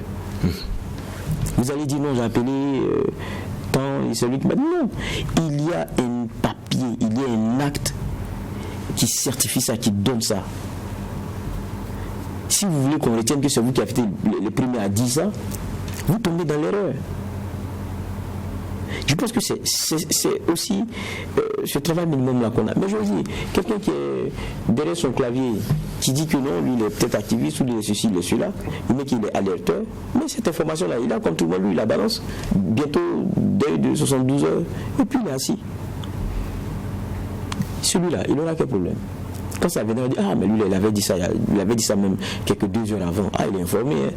Vous allez dire, non, j'ai appelé tant et celui qui m'a dit non. Il y a un papier, il y a un acte qui certifie ça, qui donne ça. Si vous voulez qu'on retienne que c'est vous qui avez été le premier à dire ça, vous tombez dans l'erreur. Je pense que c'est aussi ce travail minimum là qu'on a. Mais je veux dire, quelqu'un qui est derrière son clavier, qui dit que non, lui il est peut-être activiste, ou il est ceci, il est cela, le mec il est alerteur, mais cette information là, il a comme tout le monde, lui il la balance, bientôt dès de 72 heures, et puis il est assis. Celui-là, il aura quel problème? Quand ça venait, on dit, mais lui il avait dit ça même quelques 2 heures avant, il est informé, hein.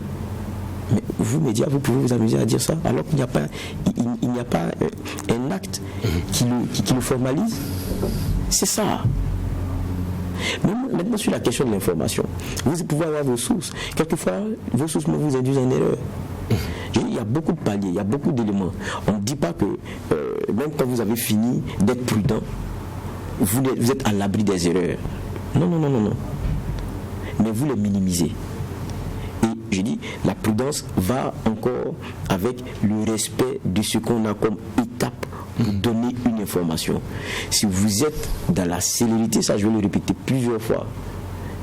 Mais vous, médias, vous pouvez vous amuser à dire ça, alors qu'il n'y a pas, un acte qui le formalise. C'est ça. Maintenant, sur la question de l'information, vous pouvez avoir vos sources. Quelquefois, vos sources vous induisent en erreur. Il y a beaucoup de paliers, il y a beaucoup d'éléments. On ne dit pas que, même quand vous avez fini d'être prudent, vous êtes à l'abri des erreurs. Non. Mais vous les minimisez. Je dis, la prudence va encore avec le respect de ce qu'on a comme étape pour donner une information. Si vous êtes dans la célérité, ça je vais le répéter plusieurs fois,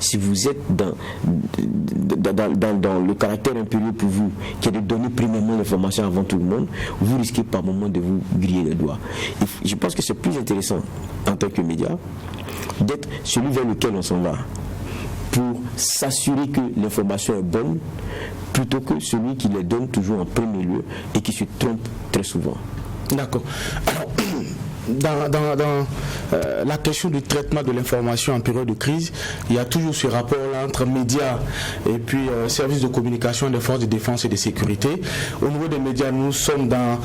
si vous êtes dans le caractère impérieux pour vous, qui est de donner premièrement l'information avant tout le monde, vous risquez par moment de vous griller les doigts. Et je pense que c'est plus intéressant en tant que média d'être celui vers lequel on s'en va pour s'assurer que l'information est bonne plutôt que celui qui les donne toujours en premier lieu et qui se trompe très souvent. D'accord. Alors, dans la question du traitement de l'information en période de crise, il y a toujours ce rapport-là entre médias et puis services de communication des forces de défense et de sécurité. Au niveau des médias, nous sommes dans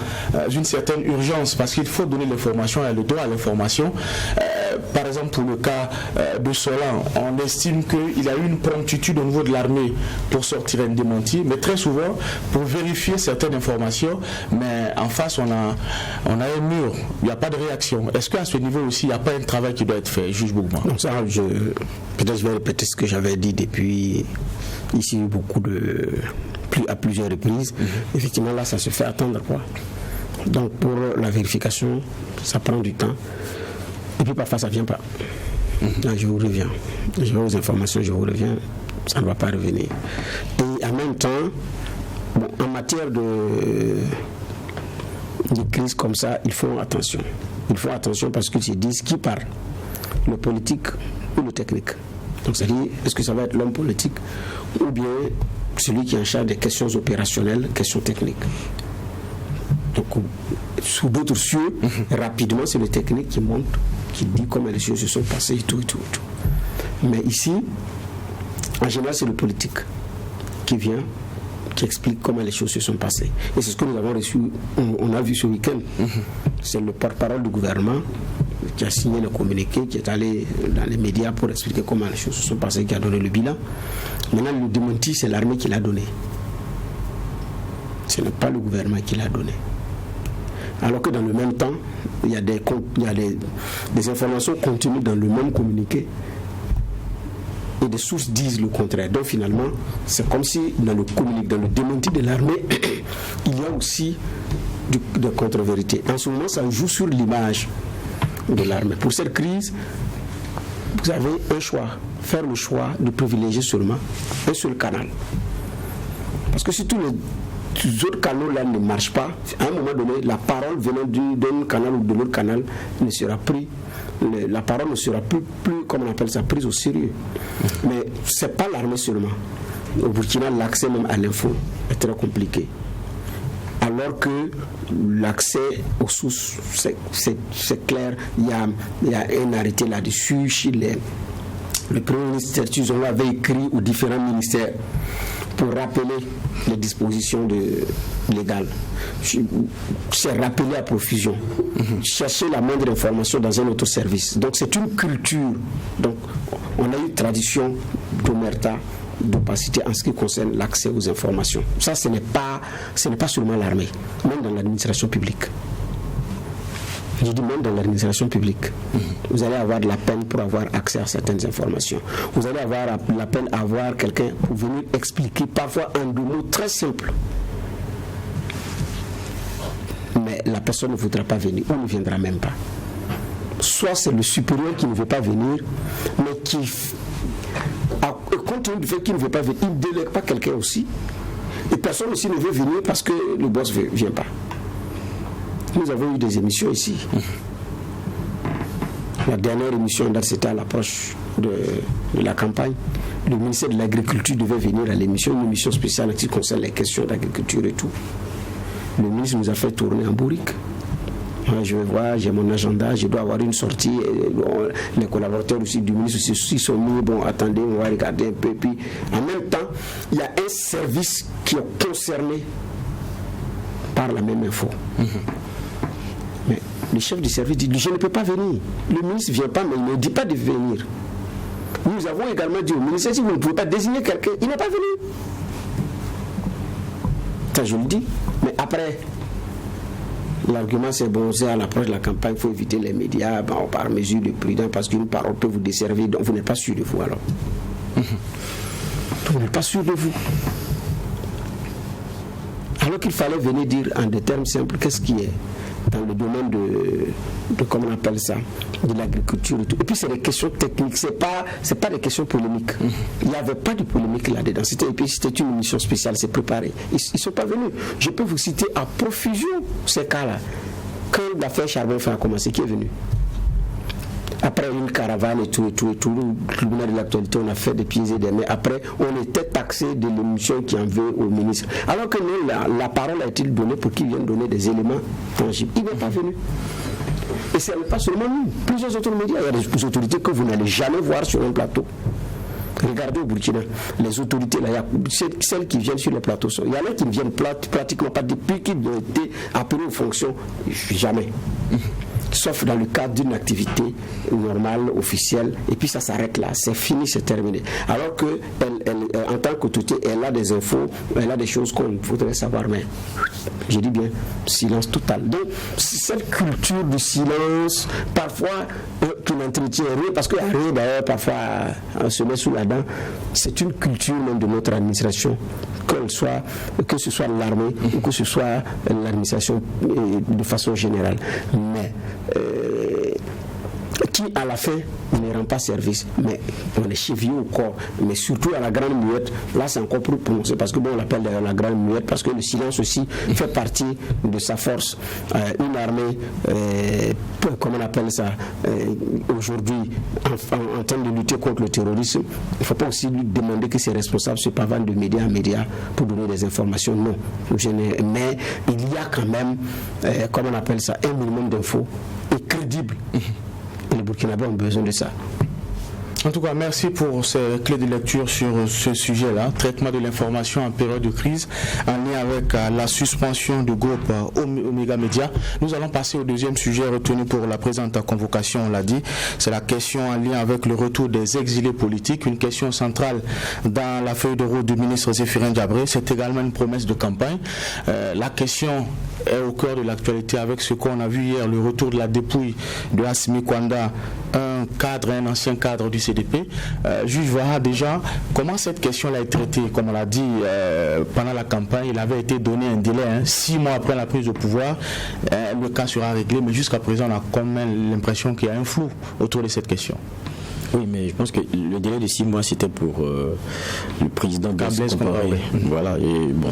une certaine urgence parce qu'il faut donner l'information et le droit à l'information. Par exemple, pour le cas de Solan, on estime qu'il y a eu une promptitude au niveau de l'armée pour sortir un démenti, mais très souvent, pour vérifier certaines informations, mais en face, on a un mur, il n'y a pas de réaction. Est-ce qu'à ce niveau aussi, il n'y a pas un travail qui doit être fait, juge Bougma? Non, ça, peut-être je vais répéter ce que j'avais dit depuis ici à plusieurs reprises. Effectivement, là, ça se fait attendre, quoi. Donc, pour la vérification, ça prend du temps. Et puis parfois ça ne vient pas. Là, je vous reviens. Je vais aux informations, je vous reviens. Ça ne va pas revenir. Et en même temps, en matière de crise comme ça, il faut attention. Il faut attention parce qu'ils se disent qui parle, le politique ou le technique. Donc c'est-à-dire, est-ce que ça va être l'homme politique ou bien celui qui est en charge des questions opérationnelles, questions techniques. Donc sous d'autres cieux, rapidement c'est le technique qui monte, qui dit comment les choses se sont passées et tout. Mais ici, en général, c'est le politique qui vient, qui explique comment les choses se sont passées. Et c'est ce que nous avons reçu, on a vu ce week-end. C'est le porte-parole du gouvernement qui a signé le communiqué, qui est allé dans les médias pour expliquer comment les choses se sont passées, qui a donné le bilan. Maintenant, le démenti, c'est l'armée qui l'a donné. Ce n'est pas le gouvernement qui l'a donné. Alors que dans le même temps, il y a des informations contenues dans le même communiqué et des sources disent le contraire. Donc finalement, c'est comme si dans le communiqué, dans le démenti de l'armée, il y a aussi de contre-vérité. En ce moment, ça joue sur l'image de l'armée. Pour cette crise, vous avez un choix, faire le choix de privilégier seulement un seul canal. Parce que si tous les autres canaux là ne marchent pas, à un moment donné, la parole venant d'un canal ou de l'autre canal ne sera prise, la parole ne sera plus comme on appelle ça, prise au sérieux. Mais c'est pas l'armée seulement. Au Burkina, l'accès même à l'info est très compliqué. Alors que l'accès aux sources, c'est clair, il y a un arrêté là-dessus. Le Premier ministre Tizon avait écrit aux différents ministères pour rappeler les dispositions légales. C'est rappelé à profusion. Chercher la moindre information dans un autre service. Donc c'est une culture. Donc on a une tradition d'omerta, d'opacité en ce qui concerne l'accès aux informations. Ça, ce n'est pas seulement l'armée, même dans l'administration publique. Je dis même dans l'administration publique. Vous allez avoir de la peine pour avoir accès à certaines informations. Vous allez avoir la peine à avoir quelqu'un pour venir expliquer, parfois en deux mots très simples. Mais la personne ne voudra pas venir ou ne viendra même pas. Soit c'est le supérieur qui ne veut pas venir, mais qui, compte tenu du fait qu'il ne veut pas venir, il ne délègue pas quelqu'un aussi. Et personne aussi ne veut venir parce que le boss ne vient pas. Nous avons eu des émissions ici. La dernière émission, c'était à l'approche de la campagne. Le ministère de l'Agriculture devait venir à l'émission, une émission spéciale qui concerne les questions d'agriculture et tout. Le ministre nous a fait tourner en bourrique. Je vais voir, j'ai mon agenda, je dois avoir une sortie. Les collaborateurs aussi du ministre aussi sont mis, attendez, on va regarder un peu. Puis, en même temps, il y a un service qui est concerné par la même info. Mais le chef du service dit, je ne peux pas venir. Le ministre ne vient pas, mais il ne dit pas de venir. Nous avons également dit au ministère, si vous ne pouvez pas désigner quelqu'un, il n'est pas venu. Ça, je le dis. Mais après, l'argument c'est c'est à l'approche de la campagne, il faut éviter les médias par mesure de prudence, parce qu'une parole peut vous desservir, donc vous n'êtes pas sûr de vous alors. Vous n'êtes pas sûr de vous. Alors qu'il fallait venir dire en des termes simples qu'est-ce qui est. dans le domaine de comment on appelle ça, de l'agriculture et tout. Et puis c'est des questions techniques, c'est pas des questions polémiques. Il n'y avait pas de polémique là-dedans. C'était une émission spéciale, c'est préparé. Ils sont pas venus. Je peux vous citer à profusion ces cas-là. Quand l'affaire Charbon-Fer a commencé, qui est venu? Après une caravane et tout, le tribunal de l'actualité, on a fait des pieds et des mains. Après, on était taxé de l'émission qui en veut au ministre. Alors que nous, la parole a été donnée pour qu'il vienne donner des éléments tangibles. Il n'est pas venu. Et ce n'est pas seulement nous. Plusieurs autres médias, il y a des autorités que vous n'allez jamais voir sur un plateau. Regardez au Burkina, les autorités, là, celles qui viennent sur les plateaux, il y en a qui ne viennent pratiquement pas depuis qu'ils ont été appelés aux fonctions. Jamais. Sauf dans le cadre d'une activité normale, officielle, et puis ça s'arrête là, c'est fini, c'est terminé. Alors que elle, en tant qu'autorité, elle a des infos, elle a des choses qu'on voudrait savoir, mais je dis bien, silence total. Donc, cette culture du silence, parfois, qui n'entretient rien, parce qu'il y a rien d'ailleurs, parfois, on se met sous la dent, c'est une culture même de notre administration, que ce soit l'armée ou que ce soit l'administration de façon générale. Mais qui à la fin ne rend pas service, mais on est chevillé au corps, mais surtout à la grande muette. Là c'est encore plus prononcé parce que bon, on l'appelle d'ailleurs la grande muette parce que le silence aussi fait partie de sa force. Une armée, comment on appelle ça, aujourd'hui en termes de lutter contre le terrorisme, il ne faut pas aussi lui demander que ses responsables se pavent de médias en médias pour donner des informations. Non, mais il y a quand même, comment on appelle ça, un minimum d'infos et crédible. Et les Burkinabés ont besoin de ça. En tout cas, merci pour ces clés de lecture sur ce sujet-là, traitement de l'information en période de crise, en lien avec la suspension du groupe Omega Media. Nous allons passer au deuxième sujet retenu pour la présente convocation, on l'a dit. C'est la question en lien avec le retour des exilés politiques, une question centrale dans la feuille de route du ministre Zéphirin Diabré. C'est également une promesse de campagne. La question est au cœur de l'actualité avec ce qu'on a vu hier, le retour de la dépouille de Assimi Kwanda, un ancien cadre du CDP. Juge Vaha, déjà, comment cette question a été traitée? Comme on l'a dit pendant la campagne, il avait été donné un délai, 6 mois après la prise de pouvoir, le cas sera réglé, mais jusqu'à présent, on a quand même l'impression qu'il y a un flou autour de cette question. Oui, mais je pense que le délai de 6 mois, c'était pour le président Blaise Compaoré. Voilà, et bon,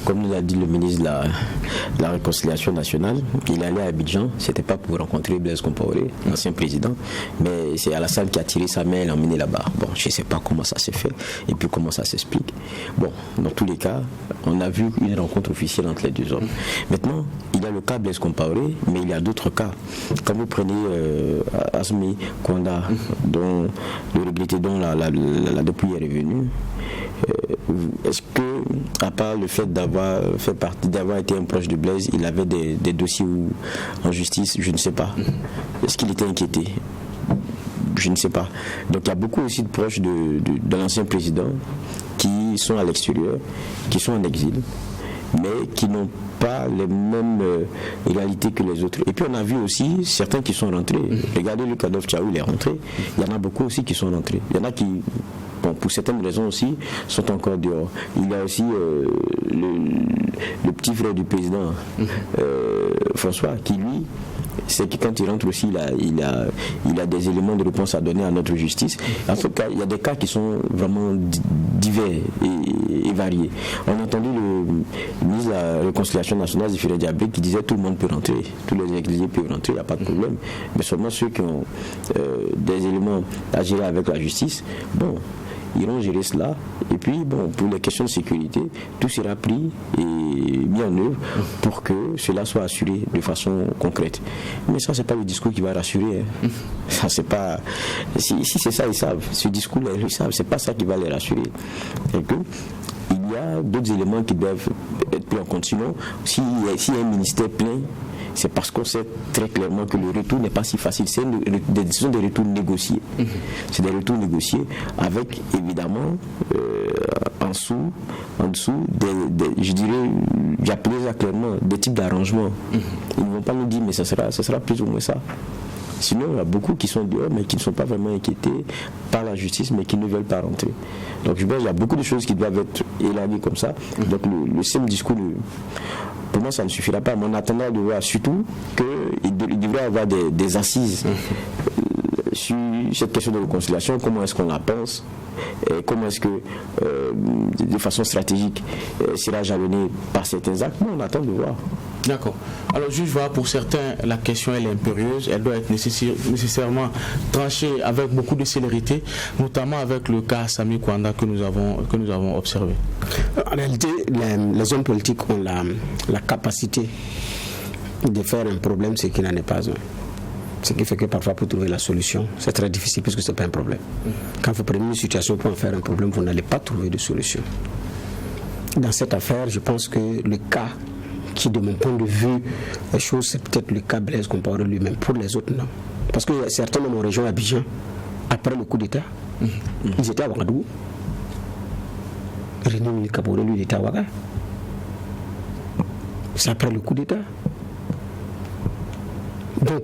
comme nous l'a dit le ministre de la Réconciliation nationale, il est allé à Abidjan, c'était pas pour rencontrer Blaise Compaoré, l'ancien président, mais c'est Alassane qui a tiré sa main et l'a emmené là-bas. Bon, je sais pas comment ça s'est fait, et puis comment ça s'explique. Bon, dans tous les cas, on a vu une rencontre officielle entre les deux hommes. Maintenant, il y a le cas Blaise Compaoré, mais il y a d'autres cas. Quand vous prenez Assimi Kwanda, dont le regretté, dont la dépouille est revenue, est-ce que, à part le fait d'avoir été un proche de Blaise, il avait des dossiers en justice, je ne sais pas. Est-ce qu'il était inquiété? Je ne sais pas. Donc il y a beaucoup aussi de proches de l'ancien président qui sont à l'extérieur, qui sont en exil, mais qui n'ont pas les mêmes égalités que les autres. Et puis on a vu aussi certains qui sont rentrés. Regardez le Kadhafi Tchaou, il est rentré. Il y en a beaucoup aussi qui sont rentrés. Il y en a qui, bon, pour certaines raisons aussi, sont encore dehors. Il y a aussi le petit frère du président, François, qui lui, c'est que quand il rentre aussi, il a des éléments de réponse à donner à notre justice. En tout cas, il y a des cas qui sont vraiment divers et variés. On a entendu le ministre de la Réconciliation nationale, Zéphirin Diabré, qui disait tout le monde peut rentrer, tous les exilés peuvent rentrer, il n'y a pas de problème. Mais seulement ceux qui ont des éléments à gérer avec la justice, bon, iront gérer cela. Et puis, bon, pour les questions de sécurité, tout sera pris et mis en œuvre pour que cela soit assuré de façon concrète. Mais ça, c'est pas le discours qui va rassurer. Ça, c'est pas. Si c'est ça, ils savent. Ce discours-là, ils savent. C'est pas ça qui va les rassurer. Et que il y a d'autres éléments qui doivent être pris en compte. Sinon, s'il y a un ministère plein, c'est parce qu'on sait très clairement que le retour n'est pas si facile. C'est des décisions de retour négociés. C'est des retours négociés avec, évidemment, en dessous, je dirais, j'appelais ça clairement, des types d'arrangements. Ils ne vont pas nous dire, mais ça sera plus ou moins ça. Sinon, il y a beaucoup qui sont dehors, mais qui ne sont pas vraiment inquiétés par la justice, mais qui ne veulent pas rentrer. Donc je pense qu'il y a beaucoup de choses qui doivent être élaguées comme ça. Donc le simple discours, pour moi, ça ne suffira pas. Mais en attendant de voir surtout qu'il devrait y avoir des assises sur cette question de réconciliation, comment est-ce qu'on la pense, et comment est-ce que, de façon stratégique, sera jalonné par certains actes. Mais on attend de voir. D'accord. Alors, juge, voilà, pour certains, la question elle est impérieuse, elle doit être nécessairement tranchée avec beaucoup de célérité, notamment avec le cas Samy Kwanda que nous avons observé. En réalité, les hommes politiques ont la capacité de faire un problème, ce qui n'en est pas un. Ce qui fait que parfois pour trouver la solution, c'est très difficile puisque ce n'est pas un problème. Quand vous prenez une situation pour en faire un problème, vous n'allez pas trouver de solution. Dans cette affaire, je pense que le cas qui, de mon point de vue, les choses, c'est peut-être le cas Blaise Compaoré lui-même. Pour les autres, non. Parce que certains de nos régions Abidjan, après le coup d'État, ils étaient à Ouagadougou. René Mili Kaboré, lui, il était à Ouaga. C'est après le coup d'État. Donc,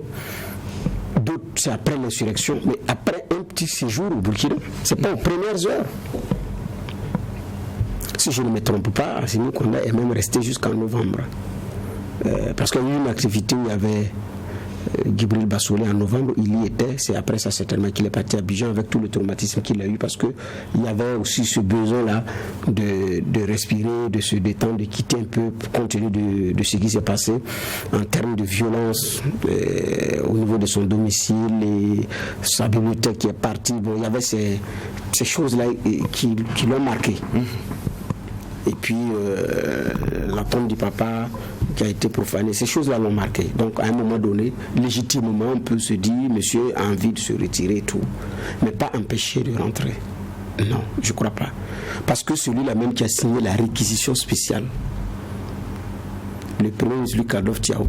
d'autres, c'est après l'insurrection, mais après un petit séjour au Burkina, c'est pas aux premières heures. Si je ne me trompe pas, Assimi Kwanda est même resté jusqu'en novembre. Parce qu'il y a eu une activité où il y avait Djibril Bassolé en novembre, il y était, c'est après ça certainement qu'il est parti à Abidjan avec tout le traumatisme qu'il a eu, parce qu'il y avait aussi ce besoin-là de respirer, de se détendre, de quitter un peu compte tenu de ce qui s'est passé en termes de violence au niveau de son domicile et sa bibliothèque qui est partie. Bon, il y avait ces choses-là qui l'ont marqué. Et puis la tombe du papa qui a été profanée, ces choses-là l'ont marqué. Donc à un moment donné, légitimement, on peut se dire, monsieur a envie de se retirer et tout, mais pas empêcher de rentrer. Non, je ne crois pas. Parce que celui-là même qui a signé la réquisition spéciale, le premier ministre Luc Adolphe Tiao,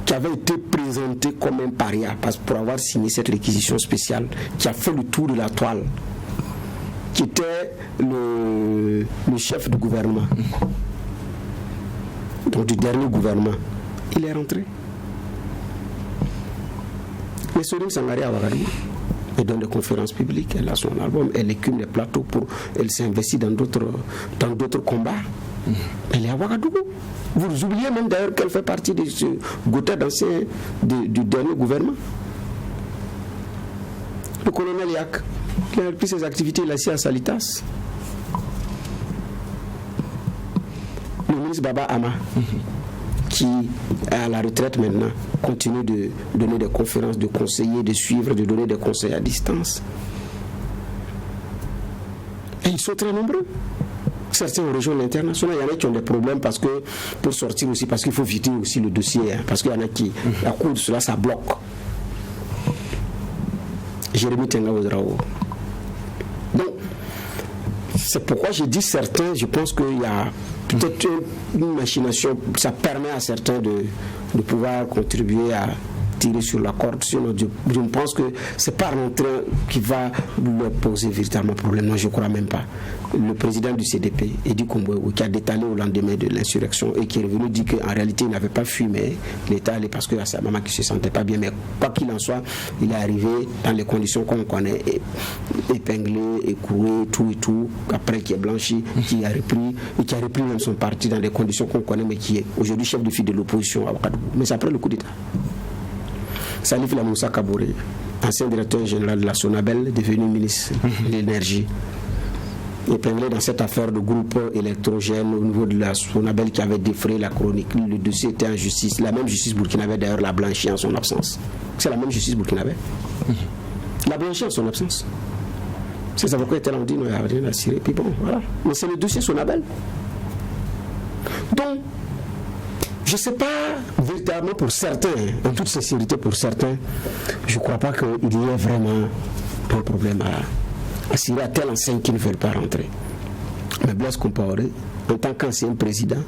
qui avait été présenté comme un paria pour avoir signé cette réquisition spéciale, qui a fait le tour de la toile, qui était le chef du gouvernement, donc du dernier gouvernement, il est rentré. Mais Sorim Sangaré à Ouagadougou, elle donne des conférences publiques, elle a son album, elle écume les plateaux, elle s'investit dans d'autres combats. Elle est à Ouagadougou. Vous oubliez même d'ailleurs qu'elle fait partie de ce goutte d'ancien du dernier gouvernement. Le colonel Yak, qui a repris ses activités ici à Salitas. Le ministre Baba Ama, qui est à la retraite maintenant, continue de donner des conférences, de conseiller, de suivre, de donner des conseils à distance. Et ils sont très nombreux. Certains ont rejoint l'international, il y en a qui ont des problèmes parce que pour sortir aussi, parce qu'il faut vider aussi le dossier, hein, parce qu'il y en a qui, à cause de cela, ça bloque. Jérémy Tenga Ouedraogo. Donc, c'est pourquoi j'ai dit certains, je pense qu'il y a peut-être une machination, ça permet à certains de pouvoir contribuer à tirer sur la corde. Sinon, je pense que c'est pas rentrer qui va leur poser véritablement problème. Non, je ne crois même pas. Le président du CDP, Edi Komboué, qui a détalé au lendemain de l'insurrection et qui est revenu dire qu'en réalité il n'avait pas fui, mais l'État allait parce que c'est sa maman qui se sentait pas bien. Mais quoi qu'il en soit, il est arrivé dans les conditions qu'on connaît, épinglé, écroué, tout et tout, après qui est blanchi, qui a repris même son parti dans des conditions qu'on connaît, mais qui est aujourd'hui chef de file de l'opposition à Ouagadougou. Mais c'est après le coup d'État. Salif Lamoussa Kaboré, ancien directeur général de la Sonabel, devenu ministre de l'énergie, épinglé dans cette affaire de groupe électrogène au niveau de la Sonabel qui avait défrayé la chronique. Le dossier était en justice. La même justice burkinabé d'ailleurs l'a blanchi en son absence. C'est la même justice burkinabé. L'a blanchi en son absence. Ses avocats étaient là, on dit non, il n'y a rien à cirer. Puis bon, voilà. Mais c'est le dossier Sonabel. Donc, je ne sais pas véritablement pour certains, en toute sincérité pour certains, je ne crois pas qu'il y ait vraiment un problème à cirer à telle enseigne qu'ils ne veulent pas rentrer. Mais Blaise Compaoré, en tant qu'ancien président,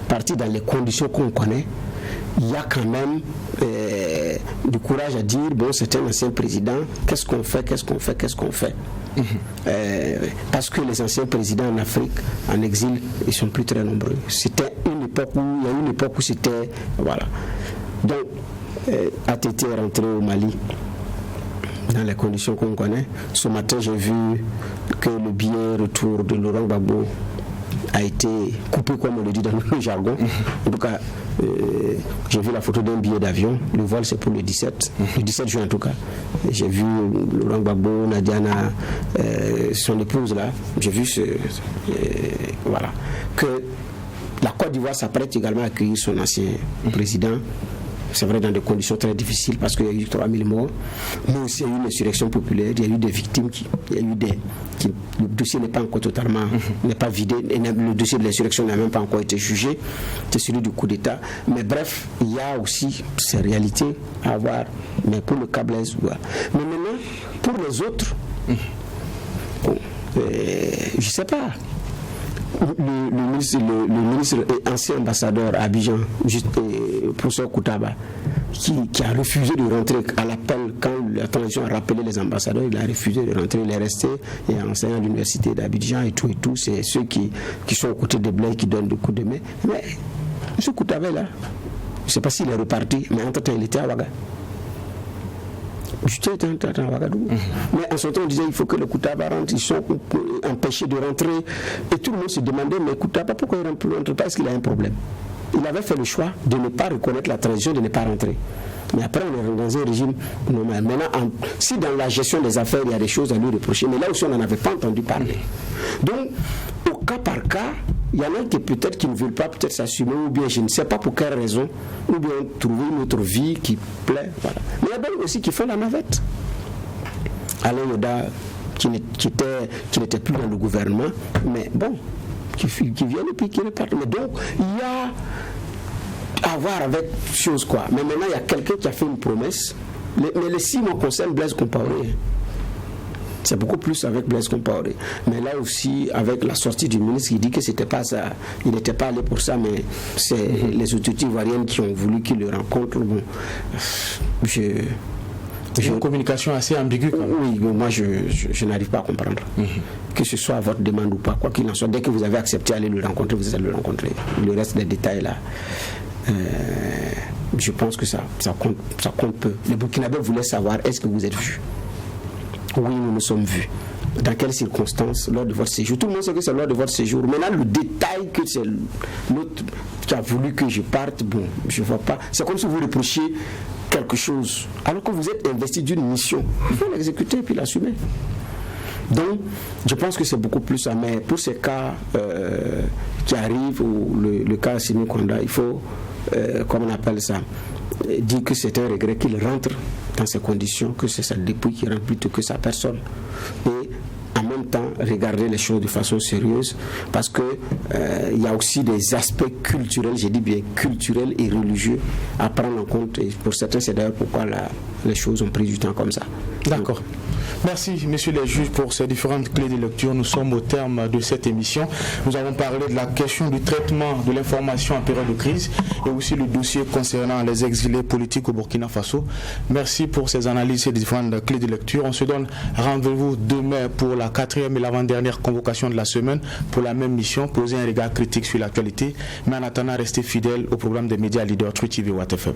parti dans les conditions qu'on connaît, il y a quand même du courage à dire, bon, c'est un ancien président, qu'est-ce qu'on fait. Parce que les anciens présidents en Afrique, en exil, ils sont plus très nombreux. C'était une époque où c'était, voilà. Donc, ATT est rentré au Mali dans les conditions qu'on connaît. Ce matin, j'ai vu que le billet retour de Laurent Gbagbo a été coupé, comme on le dit dans le jargon. En tout cas, j'ai vu la photo d'un billet d'avion. Le vol, c'est pour le 17 juin en tout cas. J'ai vu Laurent Gbagbo, Nadiana, son épouse là. J'ai vu voilà. Que la Côte d'Ivoire s'apprête également à accueillir son ancien président. C'est vrai, dans des conditions très difficiles parce qu'il y a eu 3000 morts, mais aussi il y a eu une insurrection populaire, il y a eu des victimes, le dossier n'est pas encore totalement, n'est pas vidé, et le dossier de l'insurrection n'a même pas encore été jugé, c'est celui du coup d'État. Mais bref, il y a aussi ces réalités à avoir, mais pour le cas Blaise, voilà. Mais maintenant, pour les autres, bon, je ne sais pas. Le ministre et ancien ambassadeur à Abidjan, professeur Koutaba, qui a refusé de rentrer à l'appel quand la transition a rappelé les ambassadeurs, il a refusé de rentrer, il est resté et enseignant à l'université d'Abidjan et tout, c'est ceux qui sont aux côtés de Blaise qui donnent des coups de main. Mais M. Koutaba là, je ne sais pas s'il est reparti, mais entre-temps il était à Ouaga. À Ouagadougou. Mais en ce temps, on disait il faut que le Koutaba rentre, ils sont empêchés de rentrer. Et tout le monde se demandait, mais Koutaba, pourquoi il ne rentre pas? Est-ce qu'il a un problème? Il avait fait le choix de ne pas reconnaître la transition, de ne pas rentrer. Mais après, on est dans un régime normal. Maintenant, si dans la gestion des affaires, il y a des choses à lui reprocher, mais là aussi, on n'en avait pas entendu parler. Donc, au cas par cas, il y en a qui peut-être qui ne veulent pas peut-être s'assumer, ou bien je ne sais pas pour quelle raison, ou bien trouver une autre vie qui plaît. Voilà. Mais il y a d'autres aussi qui font la navette. Alain Yoda, qui n'était plus dans le gouvernement, mais bon, qui vient et puis qui repart. Mais donc, il y a à voir avec chose quoi. Mais maintenant, il y a quelqu'un qui a fait une promesse. Mais les 6 mois concernent Blaise Compaoré. C'est beaucoup plus avec Blaise Compaoré. Mais là aussi, avec la sortie du ministre qui dit que c'était pas ça, il n'était pas allé pour ça, mais c'est les autorités ivoiriennes qui ont voulu qu'il le rencontre. Bon, c'est une communication assez ambiguë. Oui, mais moi je n'arrive pas à comprendre. Que ce soit à votre demande ou pas, quoi qu'il en soit, dès que vous avez accepté d'aller le rencontrer, vous allez le rencontrer. Le reste des détails là, je pense que ça compte peu. Les Burkinabés voulaient savoir, est-ce que vous êtes vus? Oui, nous nous sommes vus. Dans quelles circonstances? Lors de votre séjour. Tout le monde sait que c'est lors de votre séjour. Maintenant, le détail que c'est l'autre qui a voulu que je parte, bon, je ne vois pas. C'est comme si vous reprochiez quelque chose. Alors que vous êtes investi d'une mission, il faut l'exécuter et puis l'assumer. Donc, je pense que c'est beaucoup plus ça. Mais pour ces cas qui arrivent, ou le cas Assimi Konda, il faut, comment on appelle ça, dire que c'est un regret qu'il rentre dans ces conditions, que c'est sa dépouille qui rentre plutôt que sa personne. Et en même temps, regarder les choses de façon sérieuse, parce que il y a aussi des aspects culturels, j'ai dit bien culturels et religieux à prendre en compte. Et pour certains, c'est d'ailleurs pourquoi les choses ont pris du temps comme ça. D'accord. Merci, messieurs les juges, pour ces différentes clés de lecture. Nous sommes au terme de cette émission. Nous avons parlé de la question du traitement de l'information en période de crise et aussi le dossier concernant les exilés politiques au Burkina Faso. Merci pour ces analyses et différentes clés de lecture. On se donne rendez-vous demain pour la 4e et l'avant-dernière convocation de la semaine pour la même mission, poser un regard critique sur l'actualité. Mais en attendant, restez fidèles au programme des médias leaders True TV Watt FM.